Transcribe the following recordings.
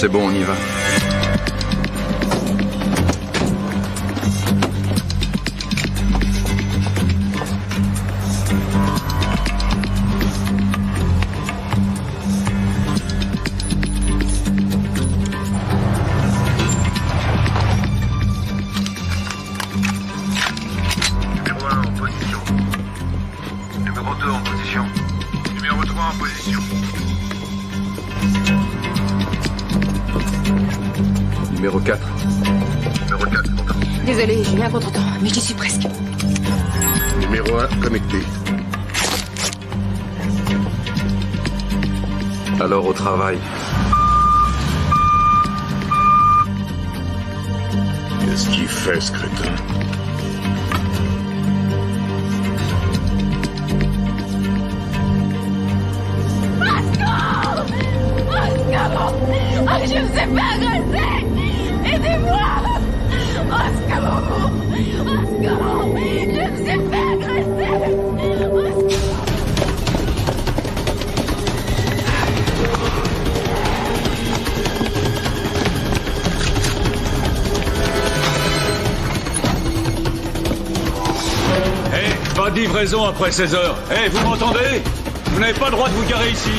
C'est bon, on y va. Numéro 1 en position. Numéro 2 en position. Numéro 3 en position. Numéro 4. Numéro 4, Désolée, j'ai eu un contretemps, mais j'y suis presque. Numéro 1, connecté. Alors au travail. Qu'est-ce qu'il fait, ce crétin? Oh, je me suis fait agresser! Aidez-moi! Au secours! Au secours! Je me suis fait agresser! Au secours! Hé, pas de livraison après 16 heures. Hé, vous m'entendez? Vous n'avez pas le droit de vous garer ici.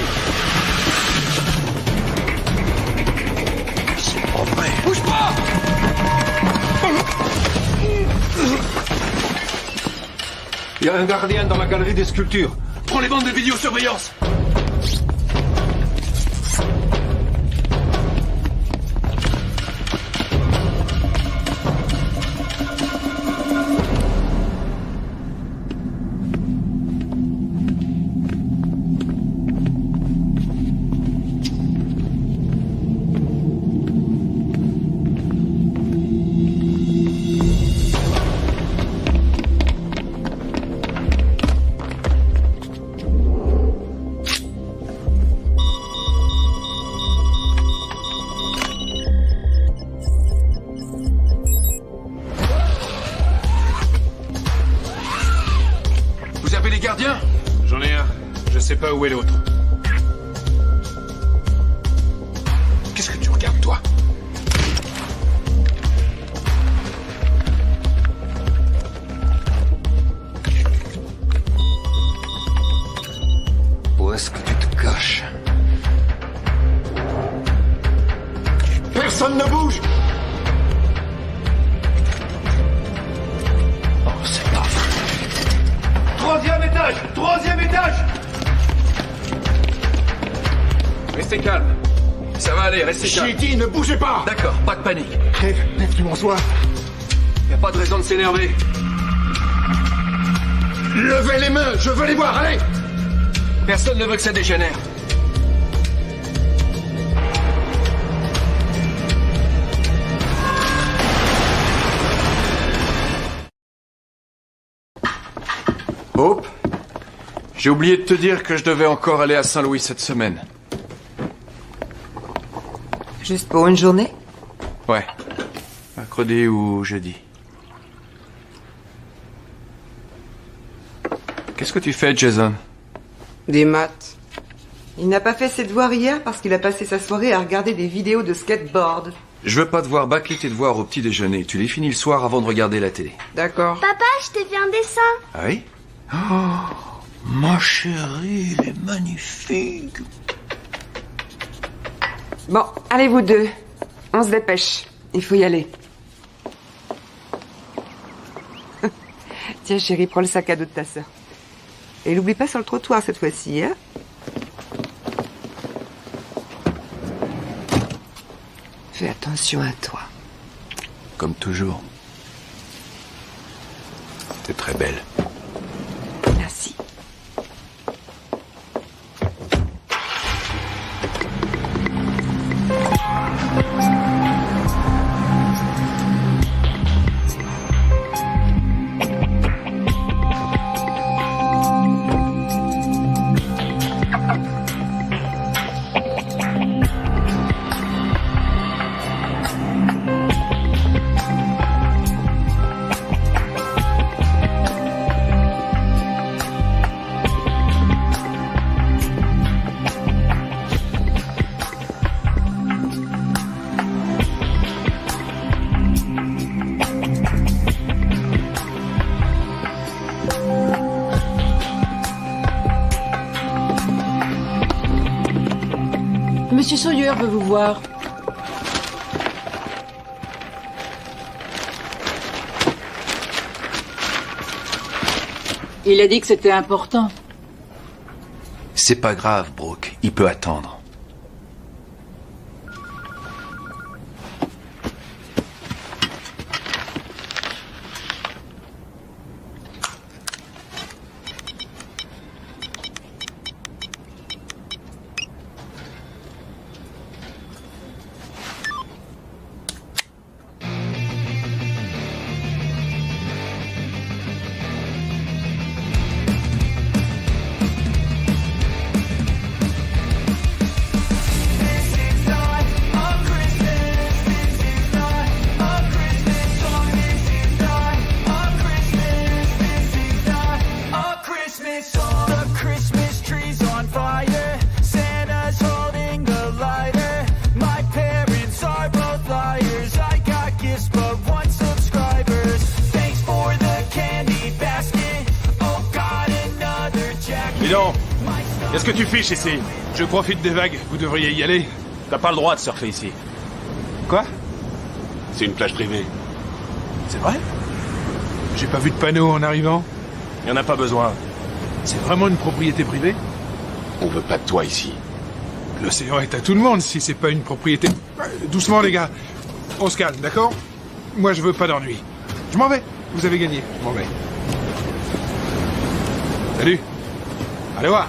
Bouge pas! Il y a un gardien dans la galerie des sculptures. Prends les bandes de vidéosurveillance. Vous avez les gardiens? J'en ai un. Je sais pas où est l'autre. Qu'est-ce que tu regardes, toi? Où est-ce que tu te caches? Personne ne bouge! Oh, c'est pas vrai. Troisième étage! Troisième étage! Restez calme. Ça va aller, restez calme. J'ai dit, ne bougez pas! D'accord, pas de panique. Crève, lève-toi, sois. Y a pas de raison de s'énerver. Levez les mains, je veux les voir, allez! Personne ne veut que ça dégénère. Hope, j'ai oublié de te dire que je devais encore aller à Saint-Louis cette semaine. Juste pour une journée? Ouais, mercredi ou jeudi. Qu'est-ce que tu fais, Jason? Des maths. Il n'a pas fait ses devoirs hier parce qu'il a passé sa soirée à regarder des vidéos de skateboard. Je veux pas devoir bâcler tes devoirs au petit déjeuner. Tu les finis le soir avant de regarder la télé. D'accord. Papa, je t'ai fait un dessin. Ah oui? Oh, ma chérie, il est magnifique. Bon, allez vous deux. On se dépêche. Il faut y aller. Tiens chérie, prends le sac à dos de ta sœur. Et l'oublie pas sur le trottoir cette fois-ci, hein? Fais attention à toi. Comme toujours. T'es très belle. Merci. Monsieur Sawyer veut vous voir. Il a dit que c'était important. C'est pas grave, Brooke. Il peut attendre. Dis donc, qu'est-ce que tu fiches ici? Je profite des vagues, vous devriez y aller. T'as pas le droit de surfer ici. Quoi? C'est une plage privée. C'est vrai? J'ai pas vu de panneau en arrivant. Y en a pas besoin. C'est vraiment une propriété privée? On veut pas de toi ici. L'océan est à tout le monde si c'est pas une propriété... Doucement les gars, on se calme, d'accord? Moi je veux pas d'ennui. Je m'en vais, vous avez gagné, je m'en vais. Salut. Allez voir.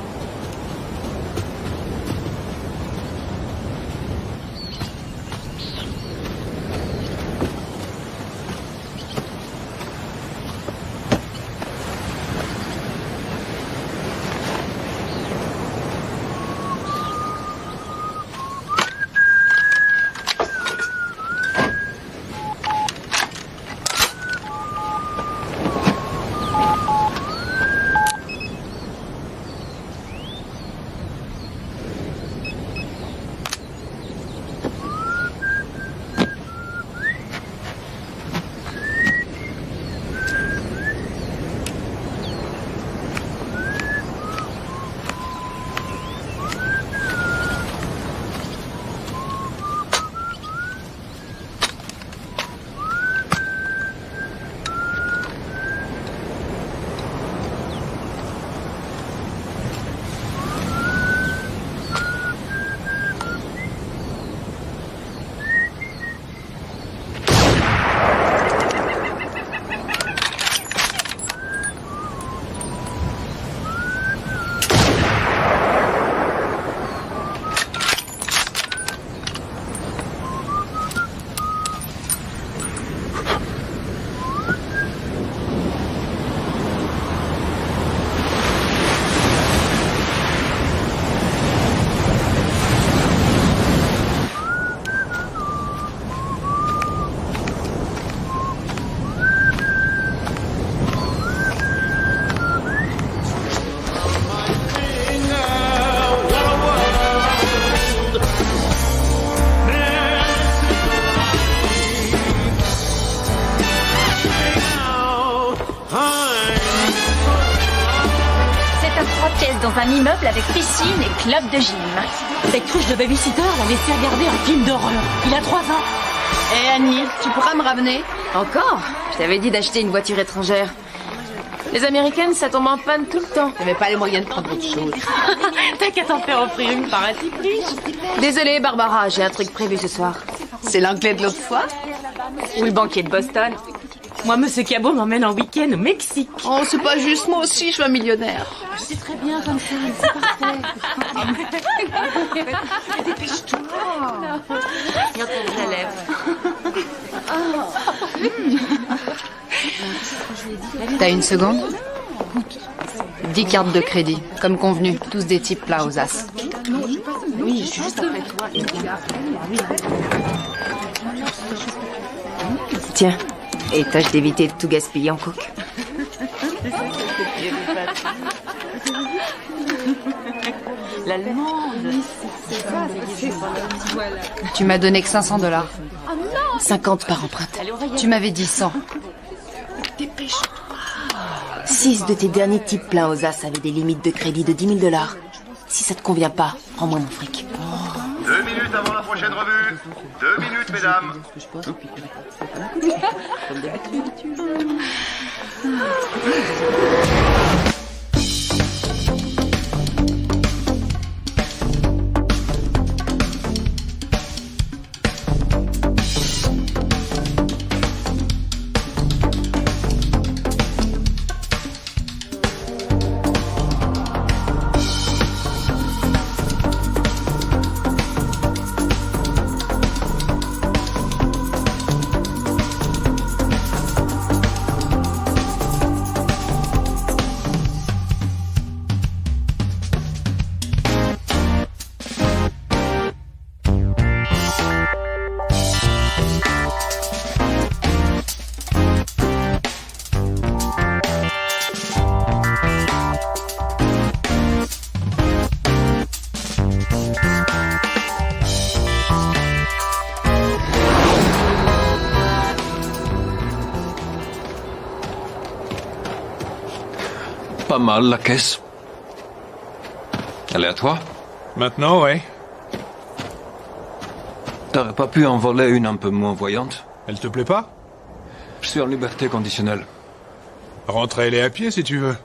Dans un immeuble avec piscine et club de gym. Cette cruche de babysitter l'a laissé regarder un film d'horreur. Il a 3 ans. Hé Annie, tu pourras me ramener? Encore? Je t'avais dit d'acheter une voiture étrangère. Les Américaines, ça tombe en panne tout le temps. T'avais pas les moyens de prendre autre chose. T'as qu'à t'en faire offrir une par un type riche. Désolée Barbara, j'ai un truc prévu ce soir. C'est l'anglais de l'autre fois? Ou le banquier de Boston? Moi, Monsieur Cabot m'emmène en week-end au Mexique. Oh, c'est pas juste, moi aussi, je suis un millionnaire. C'est très bien comme ça, c'est parfait. Dépêche-toi. Regarde la lèvre. T'as une seconde? 10 cartes de crédit, comme convenu, tous des types plats aux as. Oui, je suis juste après toi. Tiens. Et tâche d'éviter de tout gaspiller en coke. L'allemande. Tu m'as donné que $500. 50 par empreinte. Tu m'avais dit 100. 6 de tes derniers types pleins aux as avaient des limites de crédit de $10 000. Si ça te convient pas, rends-moi mon fric. 2000 2 minutes, mesdames. Pas mal, la caisse. Elle est à toi? Maintenant, ouais. T'aurais pas pu en voler une un peu moins voyante? Elle te plaît pas? Je suis en liberté conditionnelle. Rentre-les à pied si tu veux.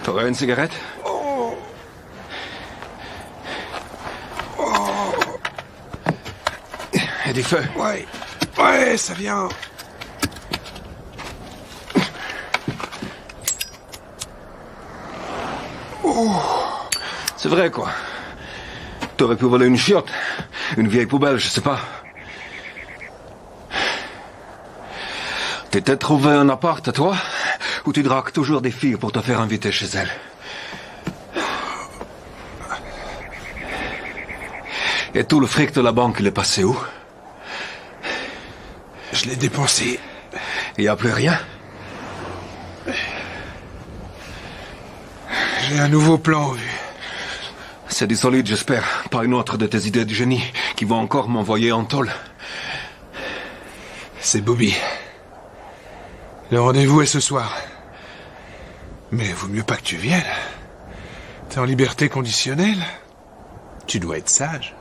T'aurais une cigarette? Et du feu? Ouais. Ouais, ça vient. C'est vrai, quoi. T'aurais pu voler une chiotte. Une vieille poubelle, je sais pas. T'étais trouvé un appart à toi? Ou tu dragues toujours des filles pour te faire inviter chez elles? Et tout le fric de la banque, il est passé où? Je l'ai dépensé. Il n'y a plus rien? J'ai un nouveau plan en vue. C'est du solide, j'espère. Pas une autre de tes idées de génie qui vont encore m'envoyer en tôle. C'est Bobby. Le rendez-vous est ce soir. Mais vaut mieux pas que tu viennes. T'es en liberté conditionnelle. Tu dois être sage.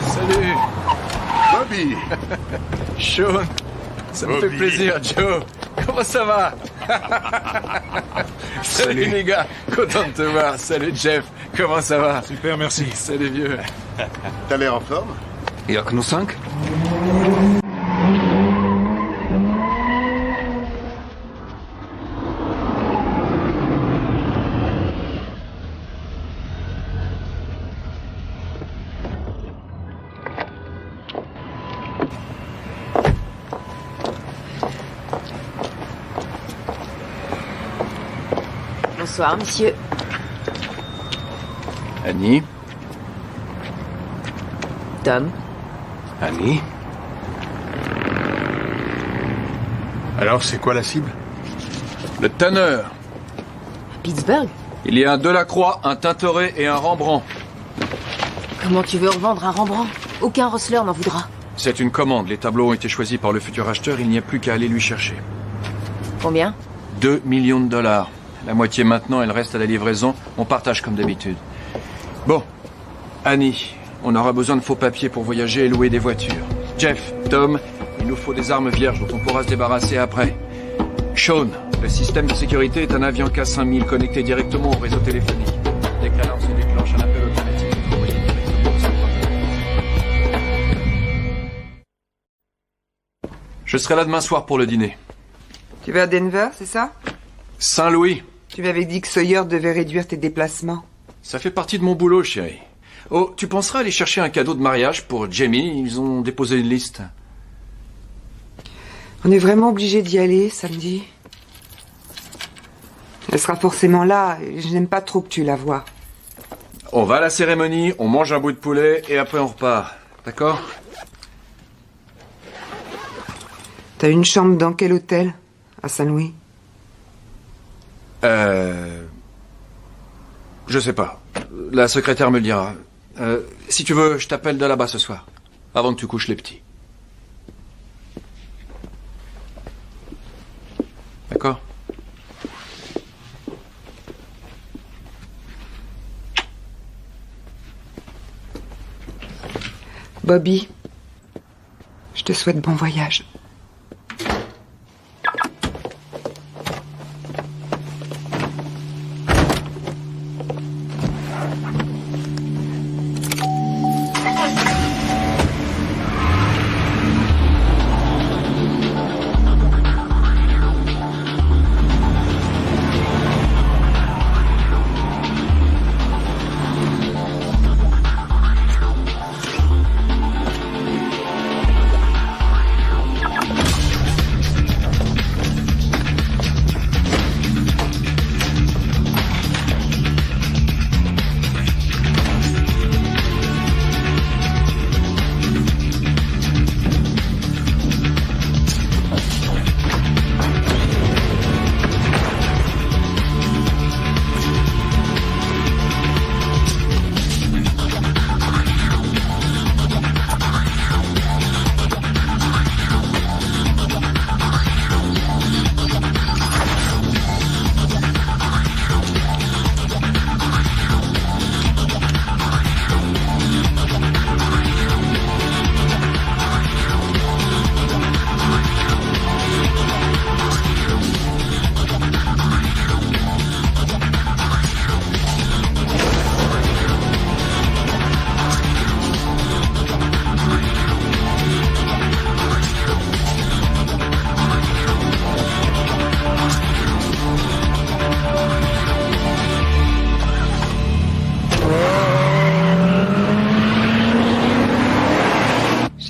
Salut, Bobby! Sean. Ça me fait Bobby. plaisir, Joe. Comment ça va? Salut les gars, content de te voir. Salut Jeff, comment ça va? Super, merci. Salut vieux. T'as l'air en forme? Il y a que nous 5? Bonsoir, monsieur. Annie? Tom. Annie? Alors, c'est quoi la cible? Le tanneur. Pittsburgh? Il y a un Delacroix, un Tintoret et un Rembrandt. Comment tu veux revendre un Rembrandt? Aucun Rosler n'en voudra. C'est une commande. Les tableaux ont été choisis par le futur acheteur. Il n'y a plus qu'à aller lui chercher. Combien? 2 millions de dollars. La moitié maintenant, elle reste à la livraison. On partage comme d'habitude. Bon. Annie, on aura besoin de faux papiers pour voyager et louer des voitures. Jeff, Tom, il nous faut des armes vierges dont on pourra se débarrasser après. Sean, le système de sécurité est un avion K5000 connecté directement au réseau téléphonique. Dès que l'alarme se déclenche, un appel automatique est envoyé directement au centre. Je serai là demain soir pour le dîner. Tu vas à Denver, c'est ça? Saint-Louis. Tu m'avais dit que Sawyer devait réduire tes déplacements. Ça fait partie de mon boulot, chérie. Oh, tu penseras aller chercher un cadeau de mariage pour Jamie? Ils ont déposé une liste. On est vraiment obligé d'y aller samedi. Elle sera forcément là, et je n'aime pas trop que tu la vois. On va à la cérémonie, on mange un bout de poulet et après on repart. D'accord? T'as une chambre dans quel hôtel? À Saint-Louis? Je sais pas. La secrétaire me le dira. Si tu veux, je t'appelle de là-bas ce soir. Avant que tu couches les petits. D'accord? Bobby, je te souhaite bon voyage.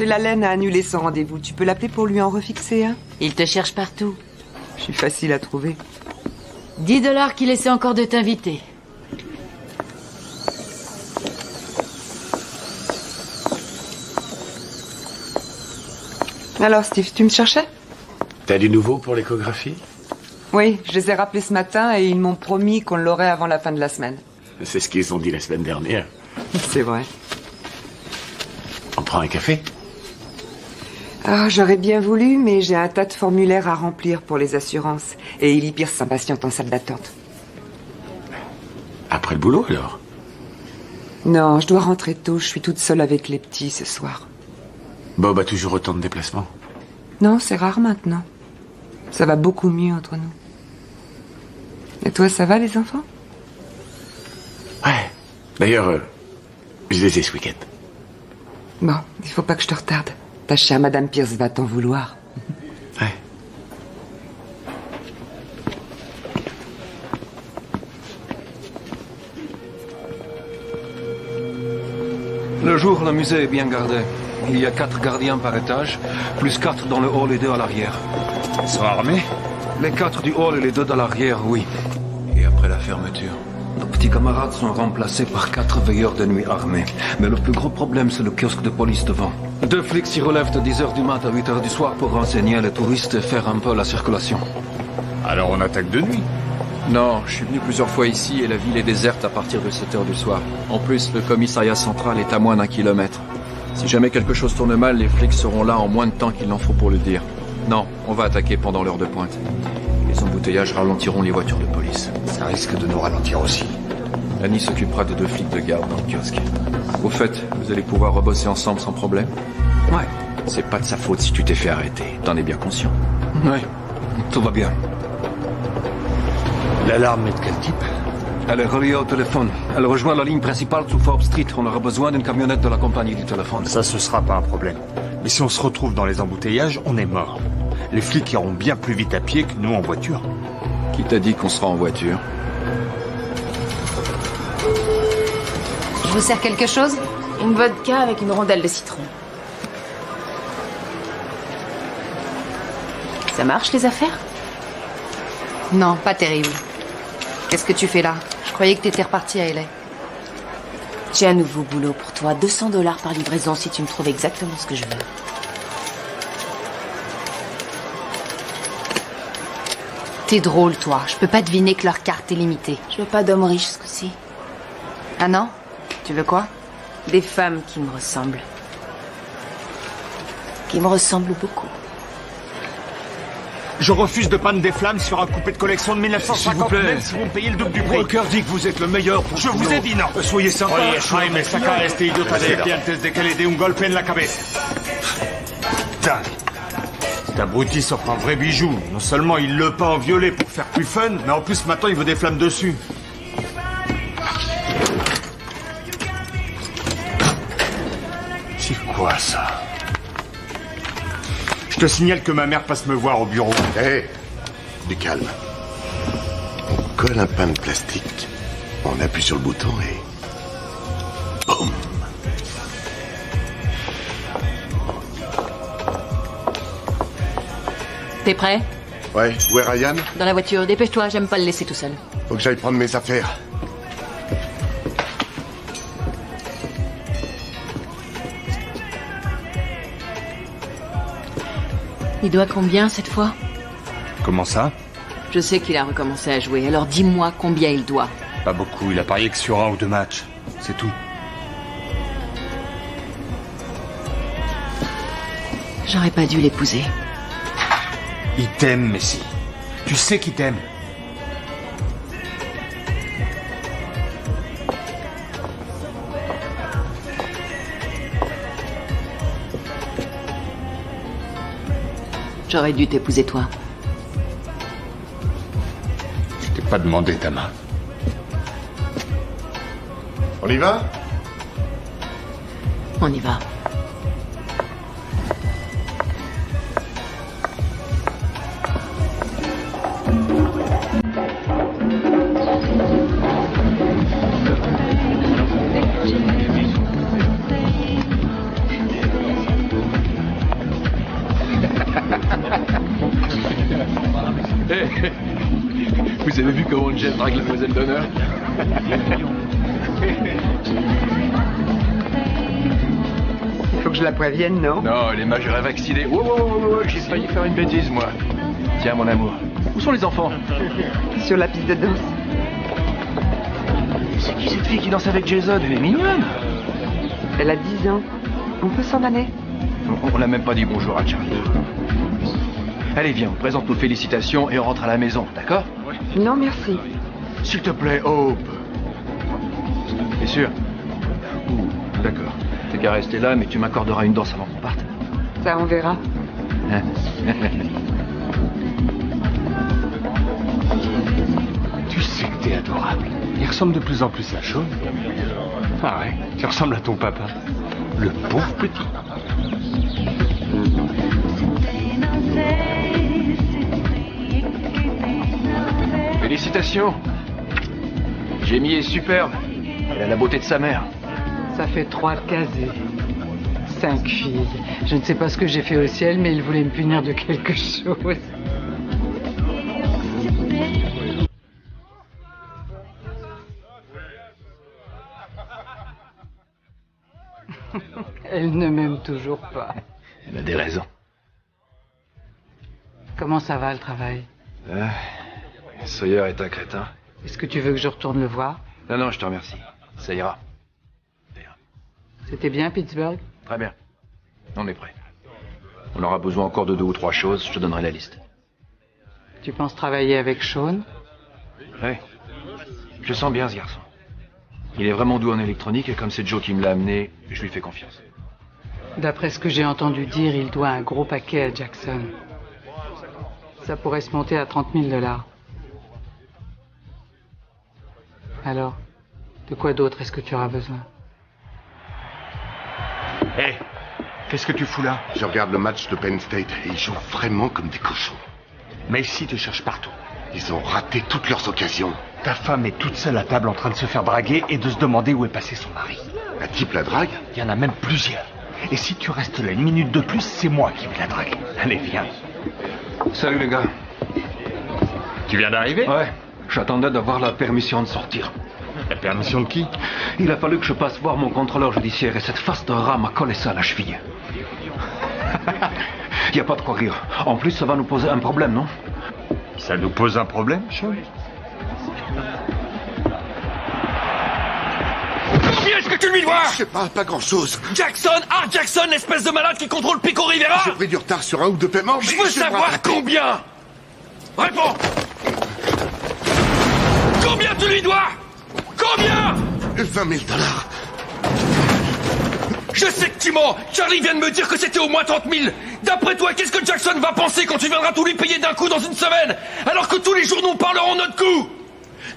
La laine a annulé son rendez-vous. Tu peux l'appeler pour lui en refixer un? Il te cherche partout. Je suis facile à trouver. $10 qu'il essaie encore de t'inviter. Alors, Steve, tu me cherchais? T'as du nouveau pour l'échographie? Oui, je les ai rappelés ce matin et ils m'ont promis qu'on l'aurait avant la fin de la semaine. C'est ce qu'ils ont dit la semaine dernière. C'est vrai. On prend un café? Ah, j'aurais bien voulu, mais j'ai un tas de formulaires à remplir pour les assurances. Et Ellie Pierce s'impatiente en salle d'attente. Après le boulot, alors? Non, je dois rentrer tôt. Je suis toute seule avec les petits ce soir. Bob a toujours autant de déplacements? Non, c'est rare maintenant. Ça va beaucoup mieux entre nous. Et toi, ça va, les enfants? Ouais. D'ailleurs, je les ai ce week-end. Bon, il faut pas que je te retarde. Ta chère Madame Pierce va t'en vouloir. Ouais. Le jour, le musée est bien gardé. Il y a 4 gardiens par étage, plus 4 dans le hall et 2 à l'arrière. Ils sont armés? Les 4 du hall et les 2 de l'arrière, oui. Et après la fermeture, nos petits camarades sont remplacés par 4 veilleurs de nuit armés. Mais le plus gros problème, c'est le kiosque de police devant. 2 flics s'y relèvent de 10h du mat à 8h du soir pour renseigner les touristes et faire un peu la circulation. Alors on attaque de nuit? Non, je suis venu plusieurs fois ici et la ville est déserte à partir de 7h du soir. En plus, le commissariat central est à moins d'1 kilomètre. Si jamais quelque chose tourne mal, les flics seront là en moins de temps qu'il n'en faut pour le dire. Non, on va attaquer pendant l'heure de pointe. Les embouteillages ralentiront les voitures de police. Ça risque de nous ralentir aussi. Annie s'occupera de 2 flics de garde dans le kiosque. Au fait, vous allez pouvoir rebosser ensemble sans problème? Ouais. C'est pas de sa faute si tu t'es fait arrêter. T'en es bien conscient? Ouais. Tout va bien. L'alarme est de quel type? Elle est reliée au téléphone. Elle rejoint la ligne principale sous Forbes Street. On aura besoin d'une camionnette de la compagnie du téléphone. Ça, ce sera pas un problème. Mais si on se retrouve dans les embouteillages, on est mort. Les flics iront bien plus vite à pied que nous en voiture. Qui t'a dit qu'on sera en voiture? Je vous sers quelque chose? Une vodka avec une rondelle de citron. Ça marche, les affaires? Non, pas terrible. Qu'est-ce que tu fais là? Je croyais que t'étais reparti à LA. J'ai un nouveau boulot pour toi. $200 par livraison si tu me trouves exactement ce que je veux. T'es drôle, toi. Je peux pas deviner que leur carte est limitée. Je veux pas d'hommes riches ce coup-ci. Ah non? Tu veux quoi? Des femmes qui me ressemblent. Qui me ressemblent beaucoup. Je refuse de peindre des flammes sur un coupé de collection de 1950, S'il vous plaît. même si vous me payez le double du prix. Walker dit que vous êtes le meilleur pour Je vous ai dit non. Soyez sympa. Oye, Jaime, saca este idiota de aquí antes de que le dé un golpe en la cabeza. Putain. Cet abruti s'offre un vrai bijou. Non seulement il le peint en violet pour faire plus fun, mais en plus maintenant il veut des flammes dessus. C'est quoi ça? Je te signale que ma mère passe me voir au bureau. Hé, du calme. On colle un pain de plastique, on appuie sur le bouton et... Boum. T'es prêt? Ouais, où est Ryan? Dans la voiture, dépêche-toi, j'aime pas le laisser tout seul. Faut que j'aille prendre mes affaires. Il doit combien cette fois? Comment ça? Je sais qu'il a recommencé à jouer, alors dis-moi combien il doit. Pas beaucoup, il a parié que sur 1 ou 2 matchs. C'est tout. J'aurais pas dû l'épouser. Il t'aime, Messi. Tu sais qu'il t'aime. J'aurais dû t'épouser toi. Je t'ai pas demandé ta main. On y va? On y va. Vous avez vu comment Jeff drague la demoiselle d'honneur? Il faut que je la prévienne, non? Non, elle est majeure et vaccinée. Wow, j'ai failli faire une bêtise, moi. Tiens, mon amour. Où sont les enfants? Sur la piste de danse. C'est qui cette fille qui danse avec Jason? Elle est mignonne. Elle a 10 ans. On peut s'en aller? On n'a même pas dit bonjour à Charlie. Allez, viens, on présente nos félicitations et on rentre à la maison, d'accord? Non, merci. S'il te plaît, Hope. T'es sûr? D'accord. T'es qu'à rester là, mais tu m'accorderas une danse avant qu'on parte. Ça, on verra. Hein? Tu sais que t'es adorable. Il ressemble de plus en plus à Sean. Ah ouais, tu ressembles à ton papa. Le pauvre petit. Félicitations. Jamie est superbe. Elle a la beauté de sa mère. Ça fait 3 casés. 5 filles. Je ne sais pas ce que j'ai fait au ciel, mais il voulait me punir de quelque chose. Elle ne m'aime toujours pas. Elle a des raisons. Comment ça va, le travail? Sawyer est un crétin. Est-ce que tu veux que je retourne le voir? Non, je te remercie. Ça ira. C'était bien, Pittsburgh? Très bien. On est prêt. On aura besoin encore de 2 ou 3 choses. Je te donnerai la liste. Tu penses travailler avec Sean? Oui. Je sens bien ce garçon. Il est vraiment doux en électronique et comme c'est Joe qui me l'a amené, je lui fais confiance. D'après ce que j'ai entendu dire, il doit un gros paquet à Jackson. Ça pourrait se monter à $30,000. Alors, de quoi d'autre est-ce que tu auras besoin? Hé, qu'est-ce que tu fous là? Je regarde le match de Penn State et ils jouent vraiment comme des cochons. Mais ici, te cherche partout. Ils ont raté toutes leurs occasions. Ta femme est toute seule à table en train de se faire draguer et de se demander où est passé son mari. Un type la drague? Il y en a même plusieurs. Et si tu restes là une minute de plus, c'est moi qui vais la draguer. Allez, viens. Salut les gars. Tu viens d'arriver? Ouais, j'attendais d'avoir la permission de sortir. La permission de qui? Il a fallu que je passe voir mon contrôleur judiciaire et cette face de rat m'a collé ça à la cheville. Y a pas de quoi rire. En plus, ça va nous poser un problème, non? Ça nous pose un problème, Sean? Combien est-ce que tu lui dois? Je sais pas grand-chose. Jackson, Art Jackson, l'espèce de malade qui contrôle Pico Rivera? J'ai pris du retard sur un ou deux paiements, mais je veux savoir combien. Réponds. Combien tu lui dois? Combien? 20 000 $. Je sais que tu mens. Charlie vient de me dire que c'était au moins 30 000. D'après toi, qu'est-ce que Jackson va penser quand tu viendras tout lui payer d'un coup dans une semaine, alors que tous les journaux parleront notre coup?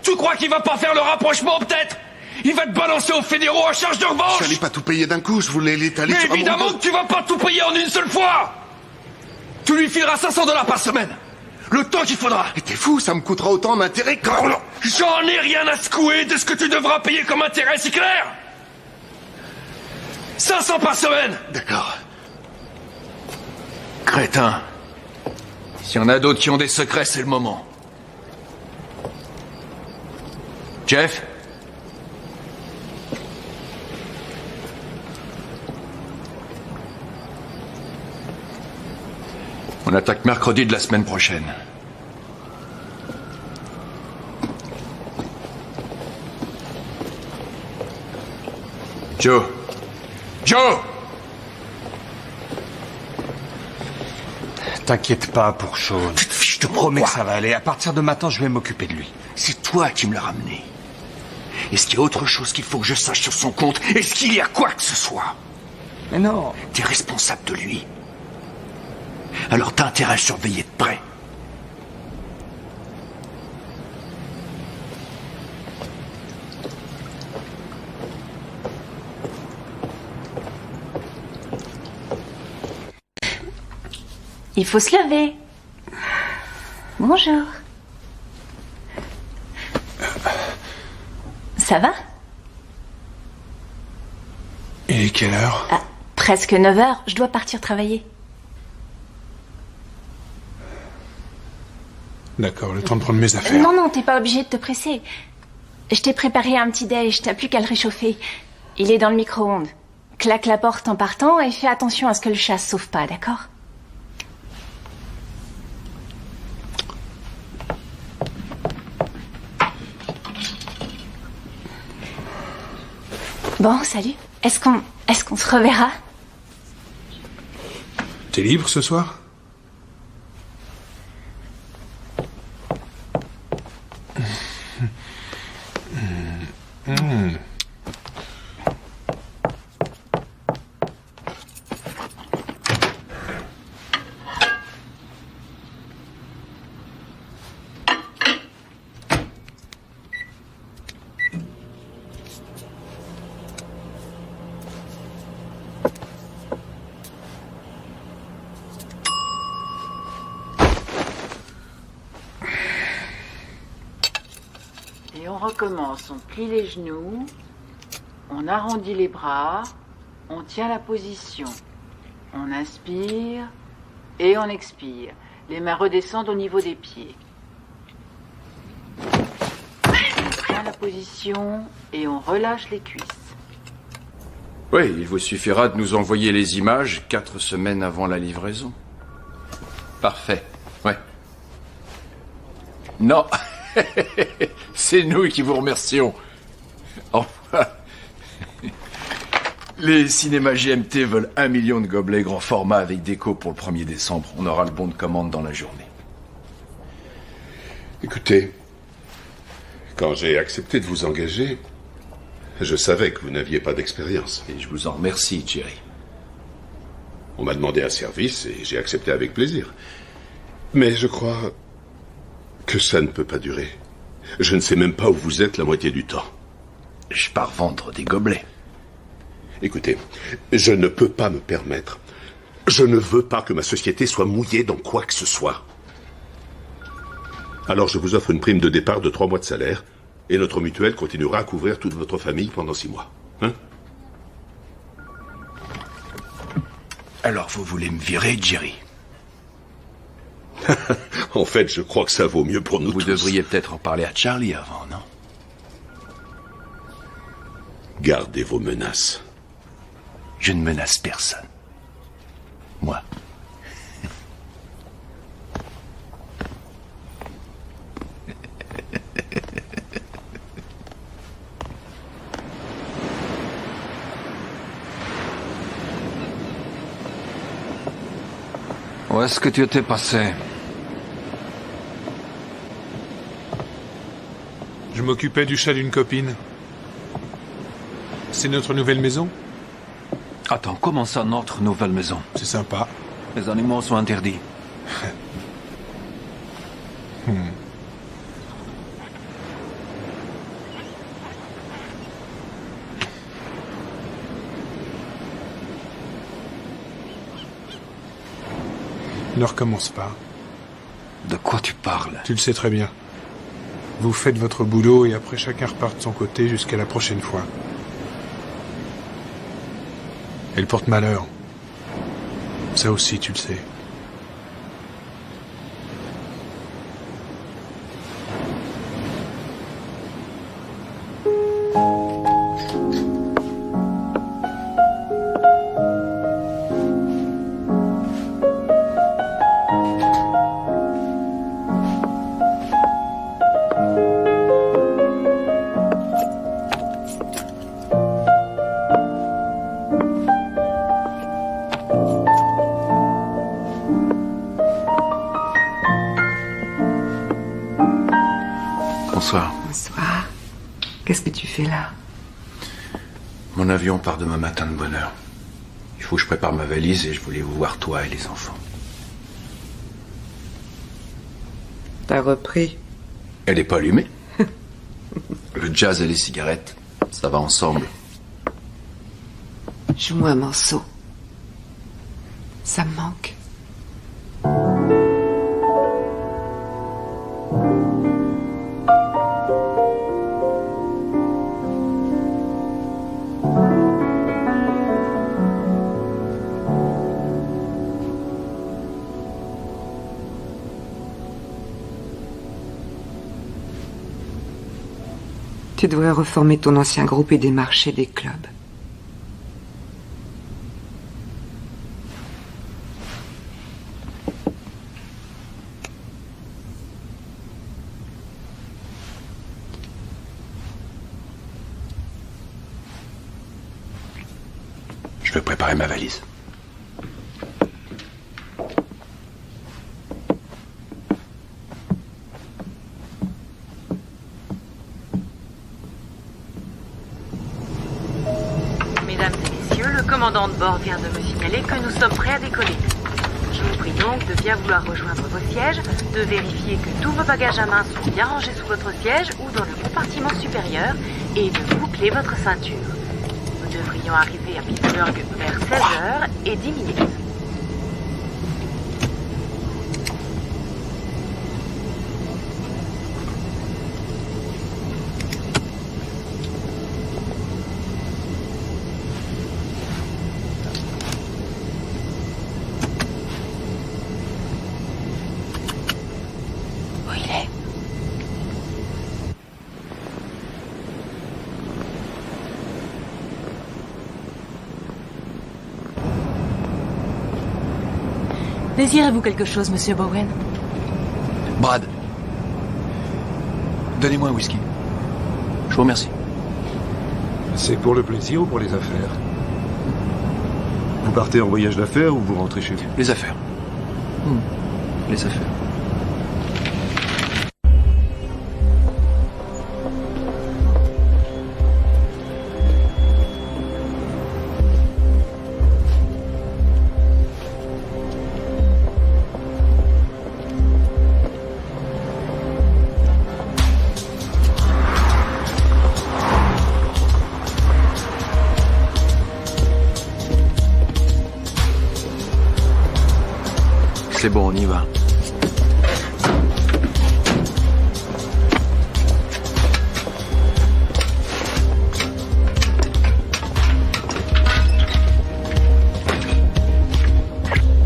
Tu crois qu'il va pas faire le rapprochement, peut-être? Il va te balancer aux fédéraux en charge de revanche. Je n'allais pas tout payer d'un coup, je voulais l'étaler sur un montant. Évidemment que tu vas pas tout payer en une seule fois. Tu lui fileras 500 $ par semaine. Le temps qu'il faudra. Mais t'es fou, ça me coûtera autant en intérêt que... J'en ai rien à secouer de ce que tu devras payer comme intérêt, c'est clair? 500 par semaine. D'accord. Crétin. S'il y en a d'autres qui ont des secrets, c'est le moment. Jeff? On attaque mercredi de la semaine prochaine. Joe. Joe! T'inquiète pas pour Sean. Je te promets que ça va aller. À partir de maintenant, je vais m'occuper de lui. C'est toi qui me l'as ramené. Est-ce qu'il y a autre chose qu'il faut que je sache sur son compte? Est-ce qu'il y a quoi que ce soit? Mais non. T'es responsable de lui. Alors t'as intérêt à surveiller de près. Il faut se lever. Bonjour. Ça va? Il est quelle heure? Ah, presque 9 h. Je dois partir travailler. D'accord, le temps de prendre mes affaires. Non, t'es pas obligé de te presser. Je t'ai préparé un petit déj, t'as plus qu'à le réchauffer. Il est dans le micro-ondes. Claque la porte en partant et fais attention à ce que le chat se sauve pas, d'accord? Bon, salut. Est-ce qu'on se reverra? T'es libre ce soir? Et on recommence, on plie les genoux, on arrondit les bras, on tient la position. On inspire et on expire. Les mains redescendent au niveau des pieds. On tient la position et on relâche les cuisses. Oui, il vous suffira de nous envoyer les images 4 semaines avant la livraison. Parfait, ouais. Non, c'est nous qui vous remercions. Enfin, les cinémas GMT veulent 1 million de gobelets grand format avec déco pour le 1er décembre. On aura le bon de commande dans la journée. Écoutez, quand j'ai accepté de vous engager, je savais que vous n'aviez pas d'expérience. Et je vous en remercie, Jerry. On m'a demandé un service et j'ai accepté avec plaisir. Mais je crois que ça ne peut pas durer. Je ne sais même pas où vous êtes la moitié du temps. Je pars vendre des gobelets. Écoutez, je ne peux pas me permettre. Je ne veux pas que ma société soit mouillée dans quoi que ce soit. Alors je vous offre une prime de départ de 3 mois de salaire, et notre mutuelle continuera à couvrir toute votre famille pendant 6 mois. Hein? Alors vous voulez me virer, Jerry? En fait, je crois que ça vaut mieux pour nous tous. Vous devriez peut-être en parler à Charlie avant, non? Gardez vos menaces. Je ne menace personne. Moi. Où est-ce que tu étais passé? Je m'occupais du chat d'une copine. C'est notre nouvelle maison? Attends, comment ça, notre nouvelle maison? C'est sympa. Les animaux sont interdits. Ne recommence pas. De quoi tu parles? Tu le sais très bien. Vous faites votre boulot et après chacun repart de son côté jusqu'à la prochaine fois. Elle porte malheur. Ça aussi, tu le sais. Bonsoir. Bonsoir. Qu'est-ce que tu fais là? Mon avion part demain matin de bonne heure. Il faut que je prépare ma valise et je voulais vous voir toi et les enfants. T'as repris? Elle n'est pas allumée. Le jazz et les cigarettes, ça va ensemble. Joue-moi un morceau. Ça me manque. Tu devrais reformer ton ancien groupe et démarcher des clubs. Je vais préparer ma valise. Mesdames et messieurs, le commandant de bord vient de me signaler que nous sommes prêts à décoller. Je vous prie donc de bien vouloir rejoindre vos sièges, de vérifier que tous vos bagages à main sont bien rangés sous votre siège ou dans le compartiment supérieur et de boucler votre ceinture. Nous devrions arriver à Pittsburgh vers 16h et 10 minutes. Où il est? Désirez-vous quelque chose, monsieur Bowen? Brad. Donnez-moi un whisky. Je vous remercie. C'est pour le plaisir ou pour les affaires? Vous partez en voyage d'affaires ou vous rentrez chez vous? Les affaires. Les affaires. C'est bon, on y va.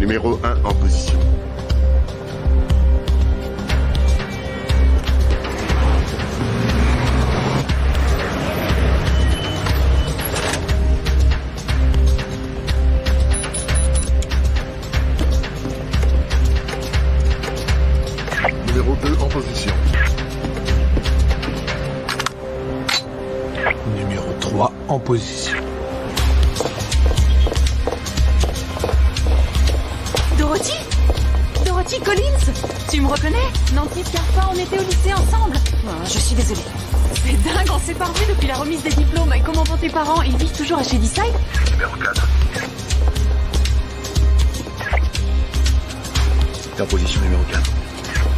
Numéro 1 en position. Numéro 2 en position. Numéro 3 en position. Dorothy Dorothy Collins. Tu me reconnais? Nancy Scarpa, on était au lycée ensemble. Oh, je suis désolée. C'est dingue, on s'est pas revus depuis la remise des diplômes. Et comment vont tes parents? Ils vivent toujours à Shadyside? Numéro 4. T'es en position numéro 4.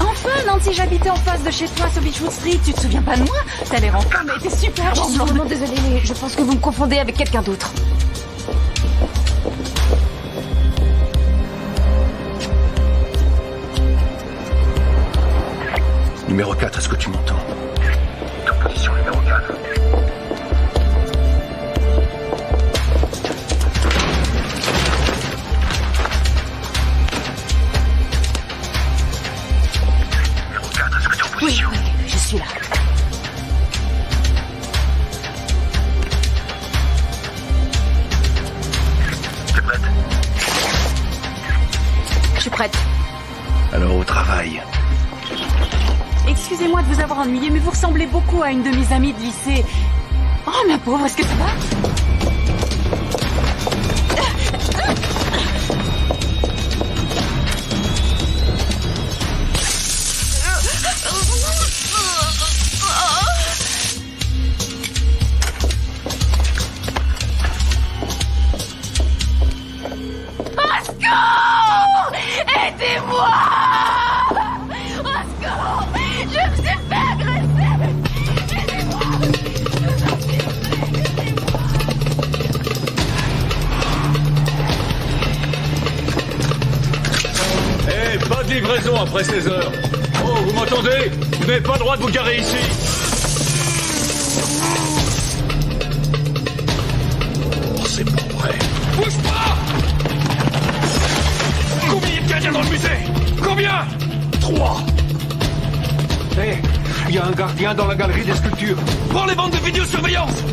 Enfin, Nancy, j'habitais en face de chez toi sur Beechwood Street. Tu te souviens pas de moi? T'as l'air en femme, mais t'es super. Je suis vraiment désolée, mais je pense que vous me confondez avec quelqu'un d'autre. Numéro 4, est-ce que tu m'entends? En position numéro 4. Numéro 4, est-ce que tu es en position? Oui, je suis là. T'es prête? Je suis prête. Alors au travail. Excusez-moi de vous avoir ennuyé, mais vous ressemblez beaucoup à une de mes amies de lycée. Oh, ma pauvre, est-ce que ça va? Au secours! Aidez-moi! Au secours! Je me suis fait agresser! Eh, pas de livraison après 16 heures. Oh, vous m'entendez? Vous n'avez pas le droit de vous garer ici. Oh, c'est pas vrai. Bouge pas! Combien il y a de gardiens dans le musée? Combien? 3. Hé, il y a un gardien dans la galerie des sculptures. Prends les bandes de vidéosurveillance!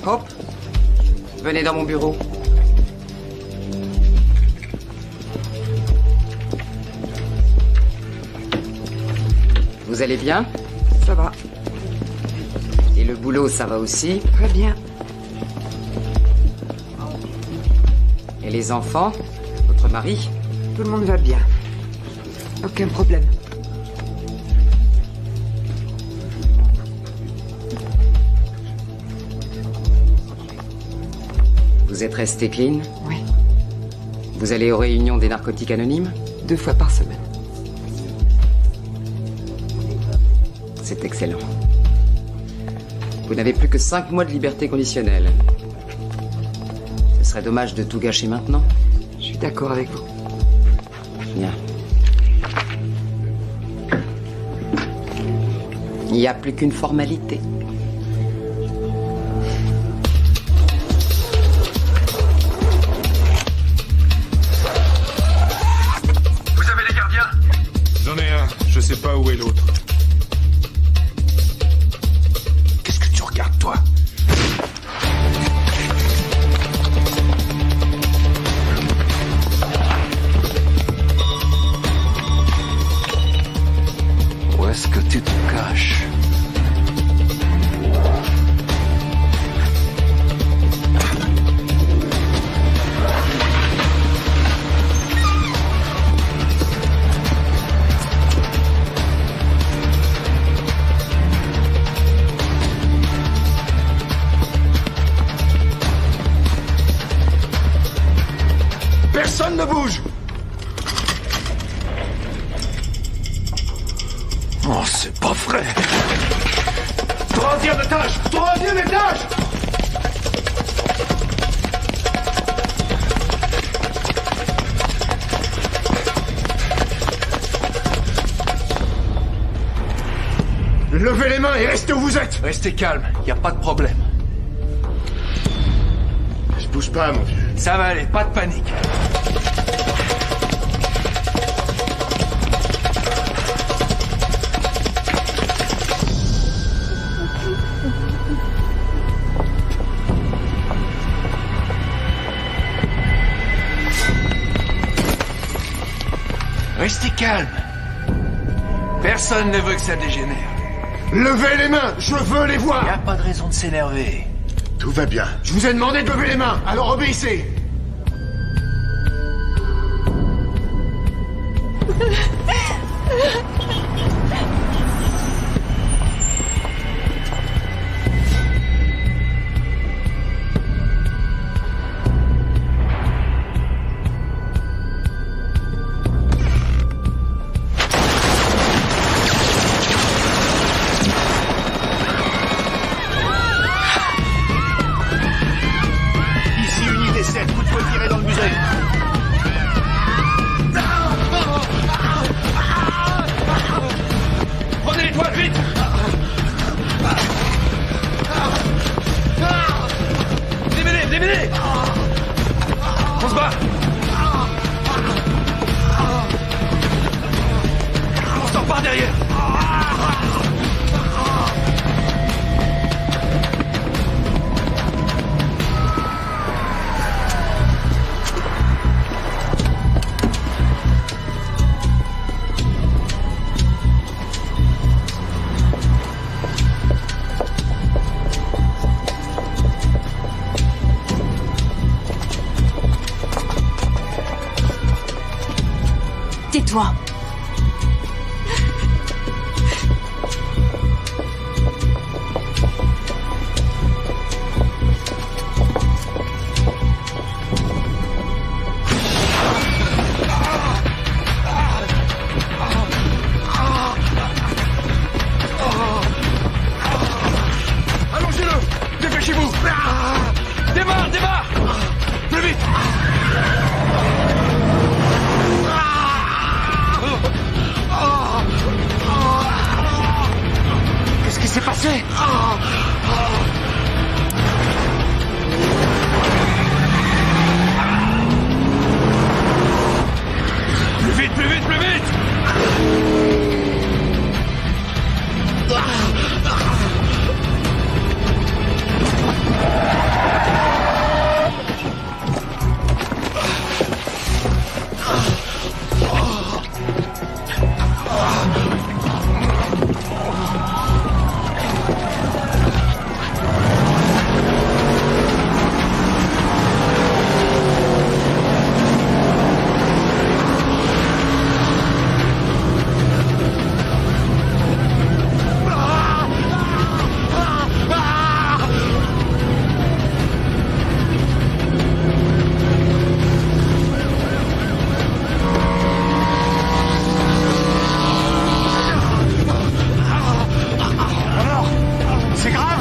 Hop, venez dans mon bureau. Vous allez bien? Ça va. Et le boulot, ça va aussi? Très bien. Et les enfants? Votre mari? Tout le monde va bien. Aucun problème. Vous êtes resté clean? Oui. Vous allez aux réunions des narcotiques anonymes? 2 fois par semaine. C'est excellent. Vous n'avez plus que 5 mois de liberté conditionnelle. Ce serait dommage de tout gâcher maintenant. Je suis d'accord avec vous. Bien. Il n'y a plus qu'une formalité. Vous avez des gardiens? J'en ai un, je sais pas où est l'autre. Qu'est-ce que tu regardes, toi? Où est-ce que tu te caches? ne bouge! Oh, c'est pas vrai. Troisième étage! Troisième étage! Levez les mains et restez où vous êtes! Restez calme, y a pas de problème. Je bouge pas, mon vieux. Ça va aller, pas de panique. Restez calme. Personne ne veut que ça dégénère. Levez les mains! Je veux les voir! Y a pas de raison de s'énerver. Tout va bien. Je vous ai demandé de lever les mains, alors obéissez! Ici, unité 7, vous devez tirer dans le musée. Prenez l'étoile, vite! Démêlez! On se bat! On sort par derrière! Tais-toi. Allongez-le! Dépêchez-vous! Démarre! Plus vite! Qu'est-ce qui s'est passé? Plus vite! C'est grave?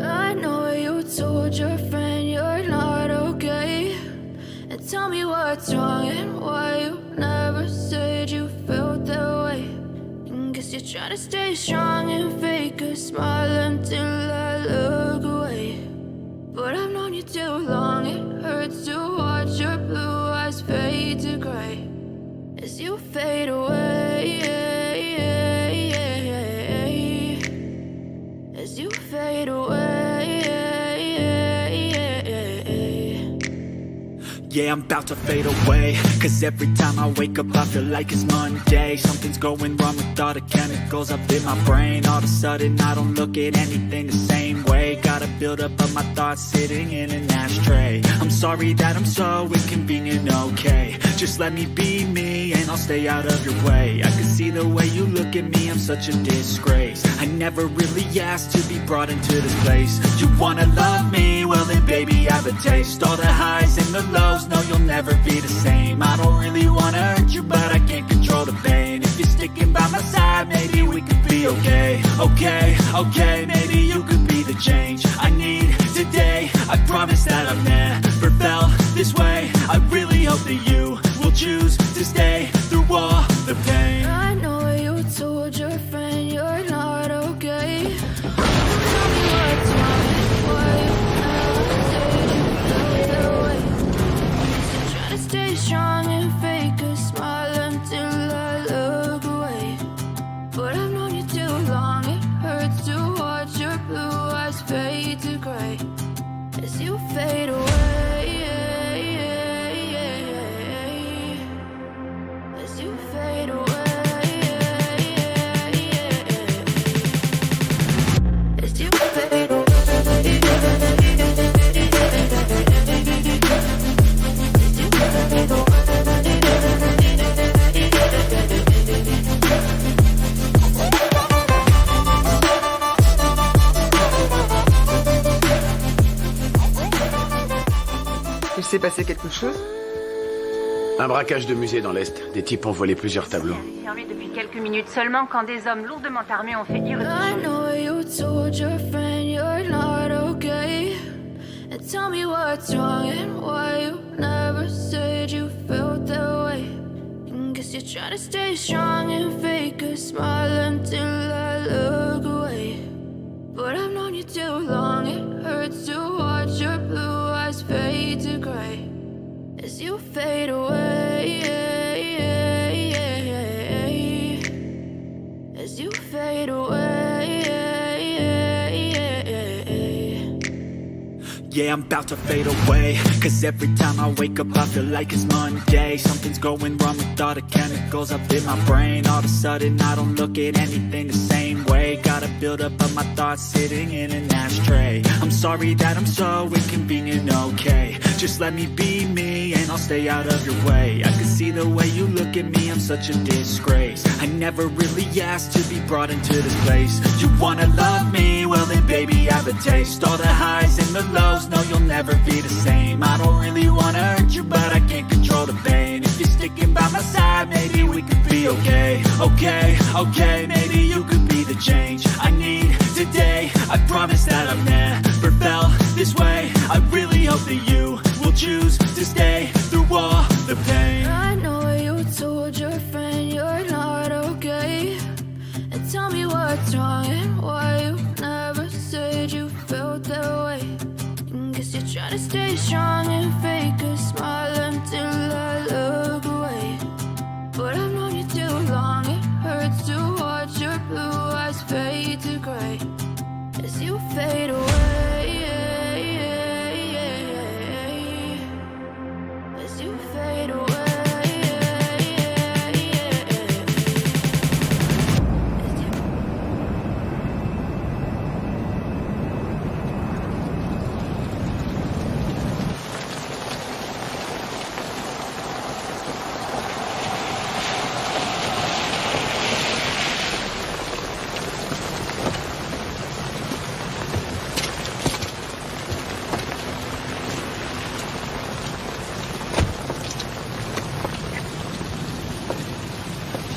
I know you told your friend you're not okay. And tell me what's wrong and why you never said you felt that way. And guess you're trying to stay strong and fake a smile until I look away. But I've known you too long, it hurts to watch your blue eyes fade to gray as you fade away. Yeah, I'm about to fade away. Cause every time I wake up I feel like it's Monday. Something's going wrong with all the chemicals up in my brain. All of a sudden I don't look at anything the same way. Got a buildup of my thoughts sitting in an ashtray. I'm sorry that I'm so inconvenient, okay. Just let me be me and I'll stay out of your way. I can see the way you look at me, I'm such a disgrace. I never really asked to be brought into this place. You wanna love me? Well then baby I have a taste. All the highs and the lows, no you'll never be the same. I don't really wanna hurt you but I can't control the pain. If you're sticking by my side maybe we could be okay. Okay, maybe you could be the change I need today. I promise that I've never felt this way. I really hope that you will choose to stay through all the pain. I know you told your friend you're not okay. Tell me what's wrong and why you never said you felt that way. So try to stay strong and fake a smile until I look away. But I've known you too long, it hurts to watch your blue eyes fade to gray as you fade away. As you fade away. As you fade away. Il s'est passé quelque chose? Un braquage de musée dans l'Est. Des types ont volé plusieurs tableaux. Sur lui depuis quelques minutes seulement quand des hommes lourdement armés ont fait irréduction. I know you told your friend you're not okay. And tell me what's wrong and why you never said you felt that way. And guess you're trying to stay strong and fake a smile until I look away. But I've known you too long, it hurts to watch your blue eyes fade to gray as you fade away. As you fade away. Yeah, I'm about to fade away. Cause every time I wake up I feel like it's Monday. Something's going wrong with all the chemicals up in my brain. All of a sudden I don't look at anything the same way. Got a buildup of my thoughts sitting in an ashtray. I'm sorry that I'm so inconvenient, okay. Just let me be me and I'll stay out of your way. I can see the way you look at me, I'm such a disgrace. I never really asked to be brought into this place. You wanna love me? Well then baby I have a taste. All the highs and the lows, no you'll never be the same. I don't really wanna hurt you but I can't control the pain. If you're sticking by my side maybe we could be okay. Okay, maybe you could be the change I need today. I promise that I've never felt this way. I really hope that you will choose to stay through all the pain. I know you told your friend you're not okay. And tell me what's wrong and why you never said you felt that way. And guess you're trying to stay strong and fake a smile until I look away. But I've known you too long, it hurts to watch your blue eyes fade to gray as you fade away. As you fade away.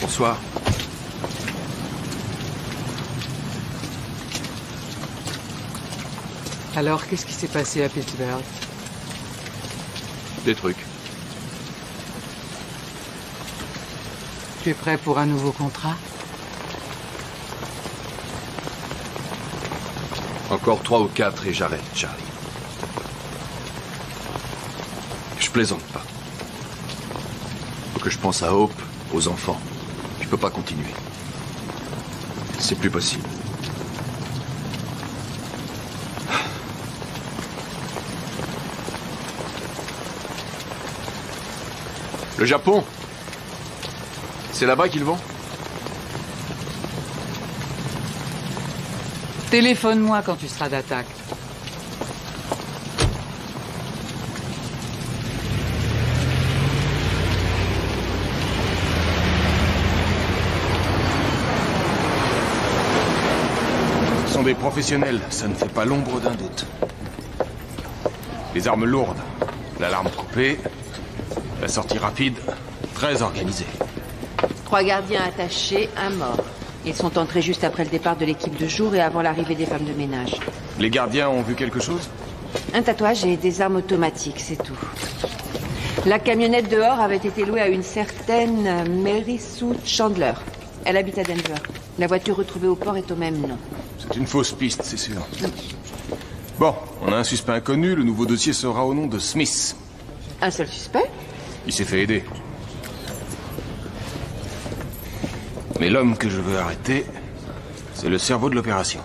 Bonsoir. Alors, qu'est-ce qui s'est passé à Pittsburgh? Des trucs. Tu es prêt pour un nouveau contrat? Encore 3 ou 4 et j'arrête, Charlie. Je plaisante pas. Faut que je pense à Hope, aux enfants. Je peux pas continuer. C'est plus possible. Le Japon. C'est là-bas qu'ils vont? Téléphone-moi quand tu seras d'attaque. Ce sont des professionnels, ça ne fait pas l'ombre d'un doute. Les armes lourdes, l'alarme coupée, la sortie rapide, très organisée. 3 gardiens attachés, un mort. Ils sont entrés juste après le départ de l'équipe de jour et avant l'arrivée des femmes de ménage. Les gardiens ont vu quelque chose? Un tatouage et des armes automatiques, c'est tout. La camionnette dehors avait été louée à une certaine Mary Sue Chandler. Elle habite à Denver. La voiture retrouvée au port est au même nom. C'est une fausse piste, c'est sûr. Bon, on a un suspect inconnu, le nouveau dossier sera au nom de Smith. Un seul suspect? Il s'est fait aider. Mais l'homme que je veux arrêter, c'est le cerveau de l'opération.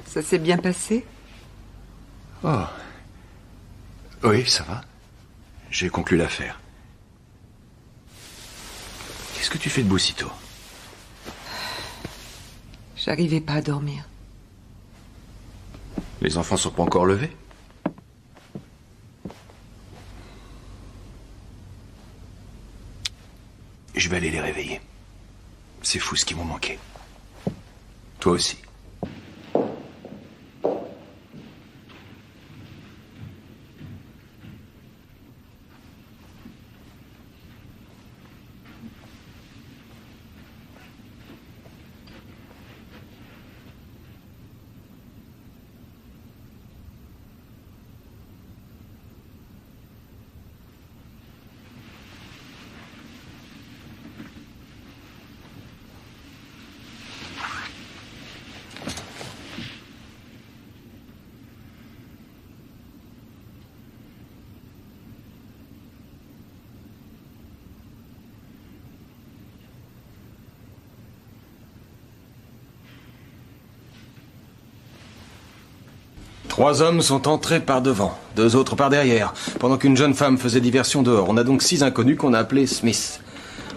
Ça s'est bien passé? Oh. Oui, ça va. J'ai conclu l'affaire. Qu'est-ce que tu fais debout sitôt? J'arrivais pas à dormir. Les enfants sont pas encore levés? Je vais aller les réveiller. C'est fou ce qui m'ont manqué. Toi aussi. Trois hommes sont entrés par devant, 2 autres par derrière, pendant qu'une jeune femme faisait diversion dehors. On a donc 6 inconnus qu'on a appelés Smith.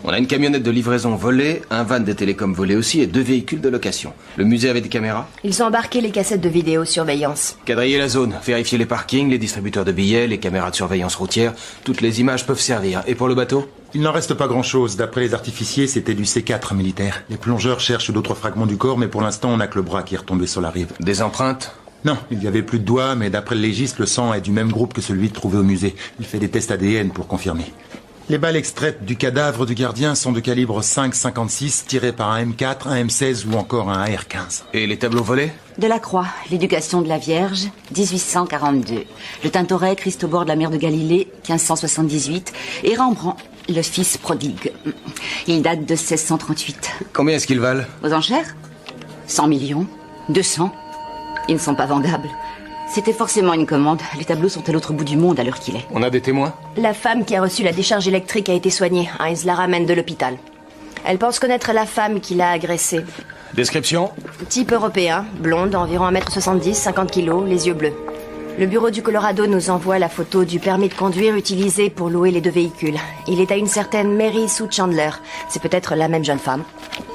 On a une camionnette de livraison volée, un van des télécoms volé aussi et 2 véhicules de location. Le musée avait des caméras? Ils ont embarqué les cassettes de vidéosurveillance. Quadriller la zone, vérifier les parkings, les distributeurs de billets, les caméras de surveillance routière. Toutes les images peuvent servir. Et pour le bateau? Il n'en reste pas grand-chose. D'après les artificiers, c'était du C4 militaire. Les plongeurs cherchent d'autres fragments du corps, mais pour l'instant, on n'a que le bras qui est retombé sur la rive. Des empreintes? Non, il n'y avait plus de doigts, mais d'après le légiste, le sang est du même groupe que celui trouvé au musée. Il fait des tests ADN pour confirmer. Les balles extraites du cadavre du gardien sont de calibre 5,56, tirées par un M4, un M16 ou encore un AR-15. Et les tableaux volés? Delacroix, l'éducation de la Vierge, 1842. Le Tintoret, Christ au bord de la mer de Galilée, 1578. Et Rembrandt, le fils prodigue. Il date de 1638. Combien est-ce qu'ils valent? Aux enchères? 100 millions? 200? Ils ne sont pas vendables. C'était forcément une commande. Les tableaux sont à l'autre bout du monde à l'heure qu'il est. On a des témoins? La femme qui a reçu la décharge électrique a été soignée. Heinz la ramène de l'hôpital. Elle pense connaître la femme qui l'a agressée. Description? Type européen, blonde, environ 1m70, 50 kilos, les yeux bleus. Le bureau du Colorado nous envoie la photo du permis de conduire utilisé pour louer les 2 véhicules. Il est à une certaine Mary Sue Chandler. C'est peut-être la même jeune femme.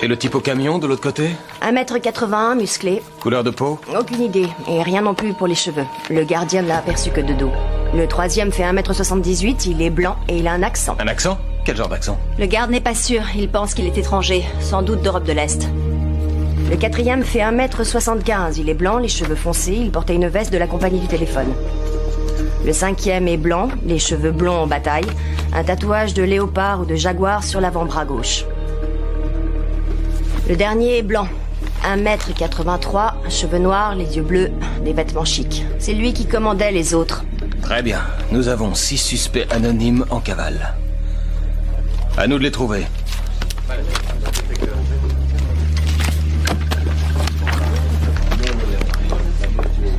Et le type au camion, de l'autre côté? 1m81, musclé. Couleur de peau? Aucune idée, et rien non plus pour les cheveux. Le gardien ne l'a aperçu que de dos. Le troisième fait 1m78, il est blanc et il a un accent. Un accent? Quel genre d'accent? Le garde n'est pas sûr, il pense qu'il est étranger, sans doute d'Europe de l'Est. Le quatrième fait 1m75, il est blanc, les cheveux foncés, il portait une veste de la compagnie du téléphone. Le cinquième est blanc, les cheveux blonds en bataille, un tatouage de léopard ou de jaguar sur l'avant-bras gauche. Le dernier est blanc, 1m83, cheveux noirs, les yeux bleus, des vêtements chics. C'est lui qui commandait les autres. Très bien. Nous avons 6 suspects anonymes en cavale. À nous de les trouver.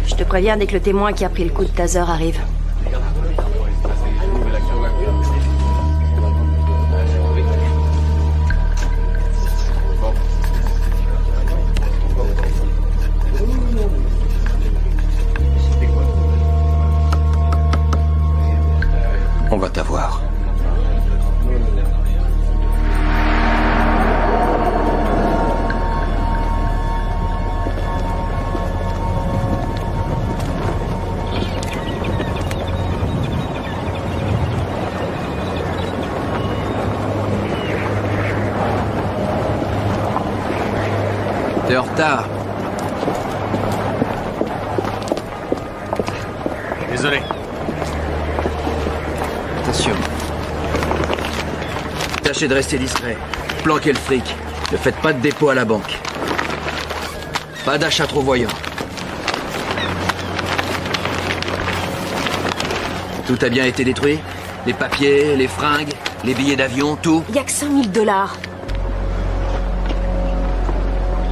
Je te préviens dès que le témoin qui a pris le coup de taser arrive. On va t'avoir. T'es en retard. Désolé. Attention. Tâchez de rester discret. Planquez le fric. Ne faites pas de dépôt à la banque. Pas d'achat trop voyant. Tout a bien été détruit? Les papiers, les fringues, les billets d'avion, tout? Y a que 100 000 $.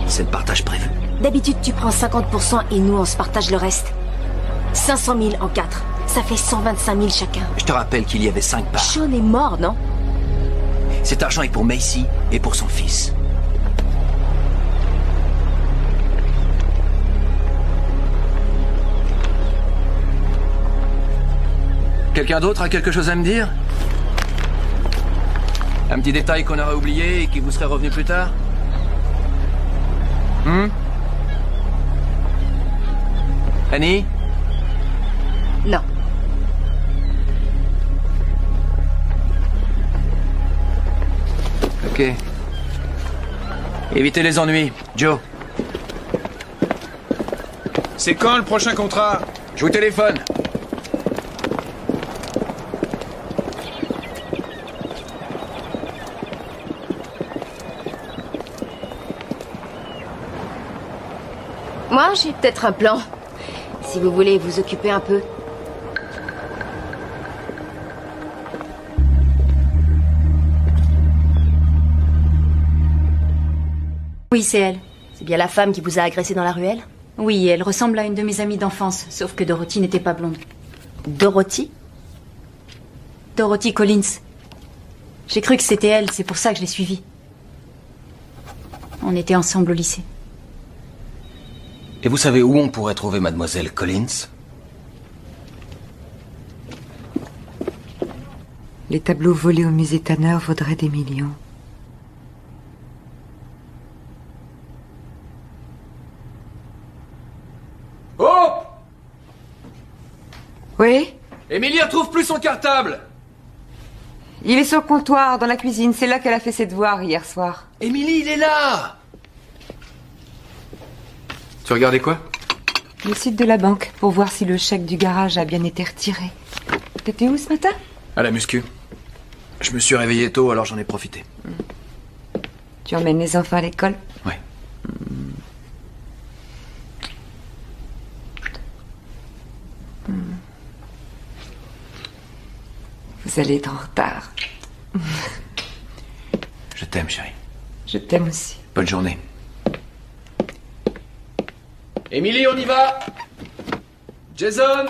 C'est le partage prévu. D'habitude, tu prends 50% et nous, on se partage le reste. 500 000 en 4. Ça fait 125 000 chacun. Je te rappelle qu'il y avait 5 parts. Sean est mort, non? Cet argent est pour Macy et pour son fils. Quelqu'un d'autre a quelque chose à me dire? Un petit détail qu'on aurait oublié et qui vous serait revenu plus tard? Annie? Non. Ok. Évitez les ennuis. Joe. C'est quand le prochain contrat? Je vous téléphone. Moi, j'ai peut-être un plan. Si vous voulez vous occuper un peu. Oui, c'est elle. C'est bien la femme qui vous a agressé dans la ruelle? Oui, elle ressemble à une de mes amies d'enfance, sauf que Dorothy n'était pas blonde. Dorothy? Dorothy Collins. J'ai cru que c'était elle, c'est pour ça que je l'ai suivie. On était ensemble au lycée. Et vous savez où on pourrait trouver Mademoiselle Collins? Les tableaux volés au musée Tanner vaudraient des millions. Oh! Oui? Émilie retrouve plus son cartable! Il est sur le comptoir, dans la cuisine. C'est là qu'elle a fait ses devoirs hier soir. Émilie, il est là! Tu regardais quoi? Le site de la banque, pour voir si le chèque du garage a bien été retiré. T'étais où ce matin? À la muscu. Je me suis réveillé tôt, alors j'en ai profité. Tu emmènes les enfants à l'école? Ouais. Vous allez être en retard. Je t'aime, chérie. Je t'aime aussi. Bonne journée. Émilie, on y va! Jason!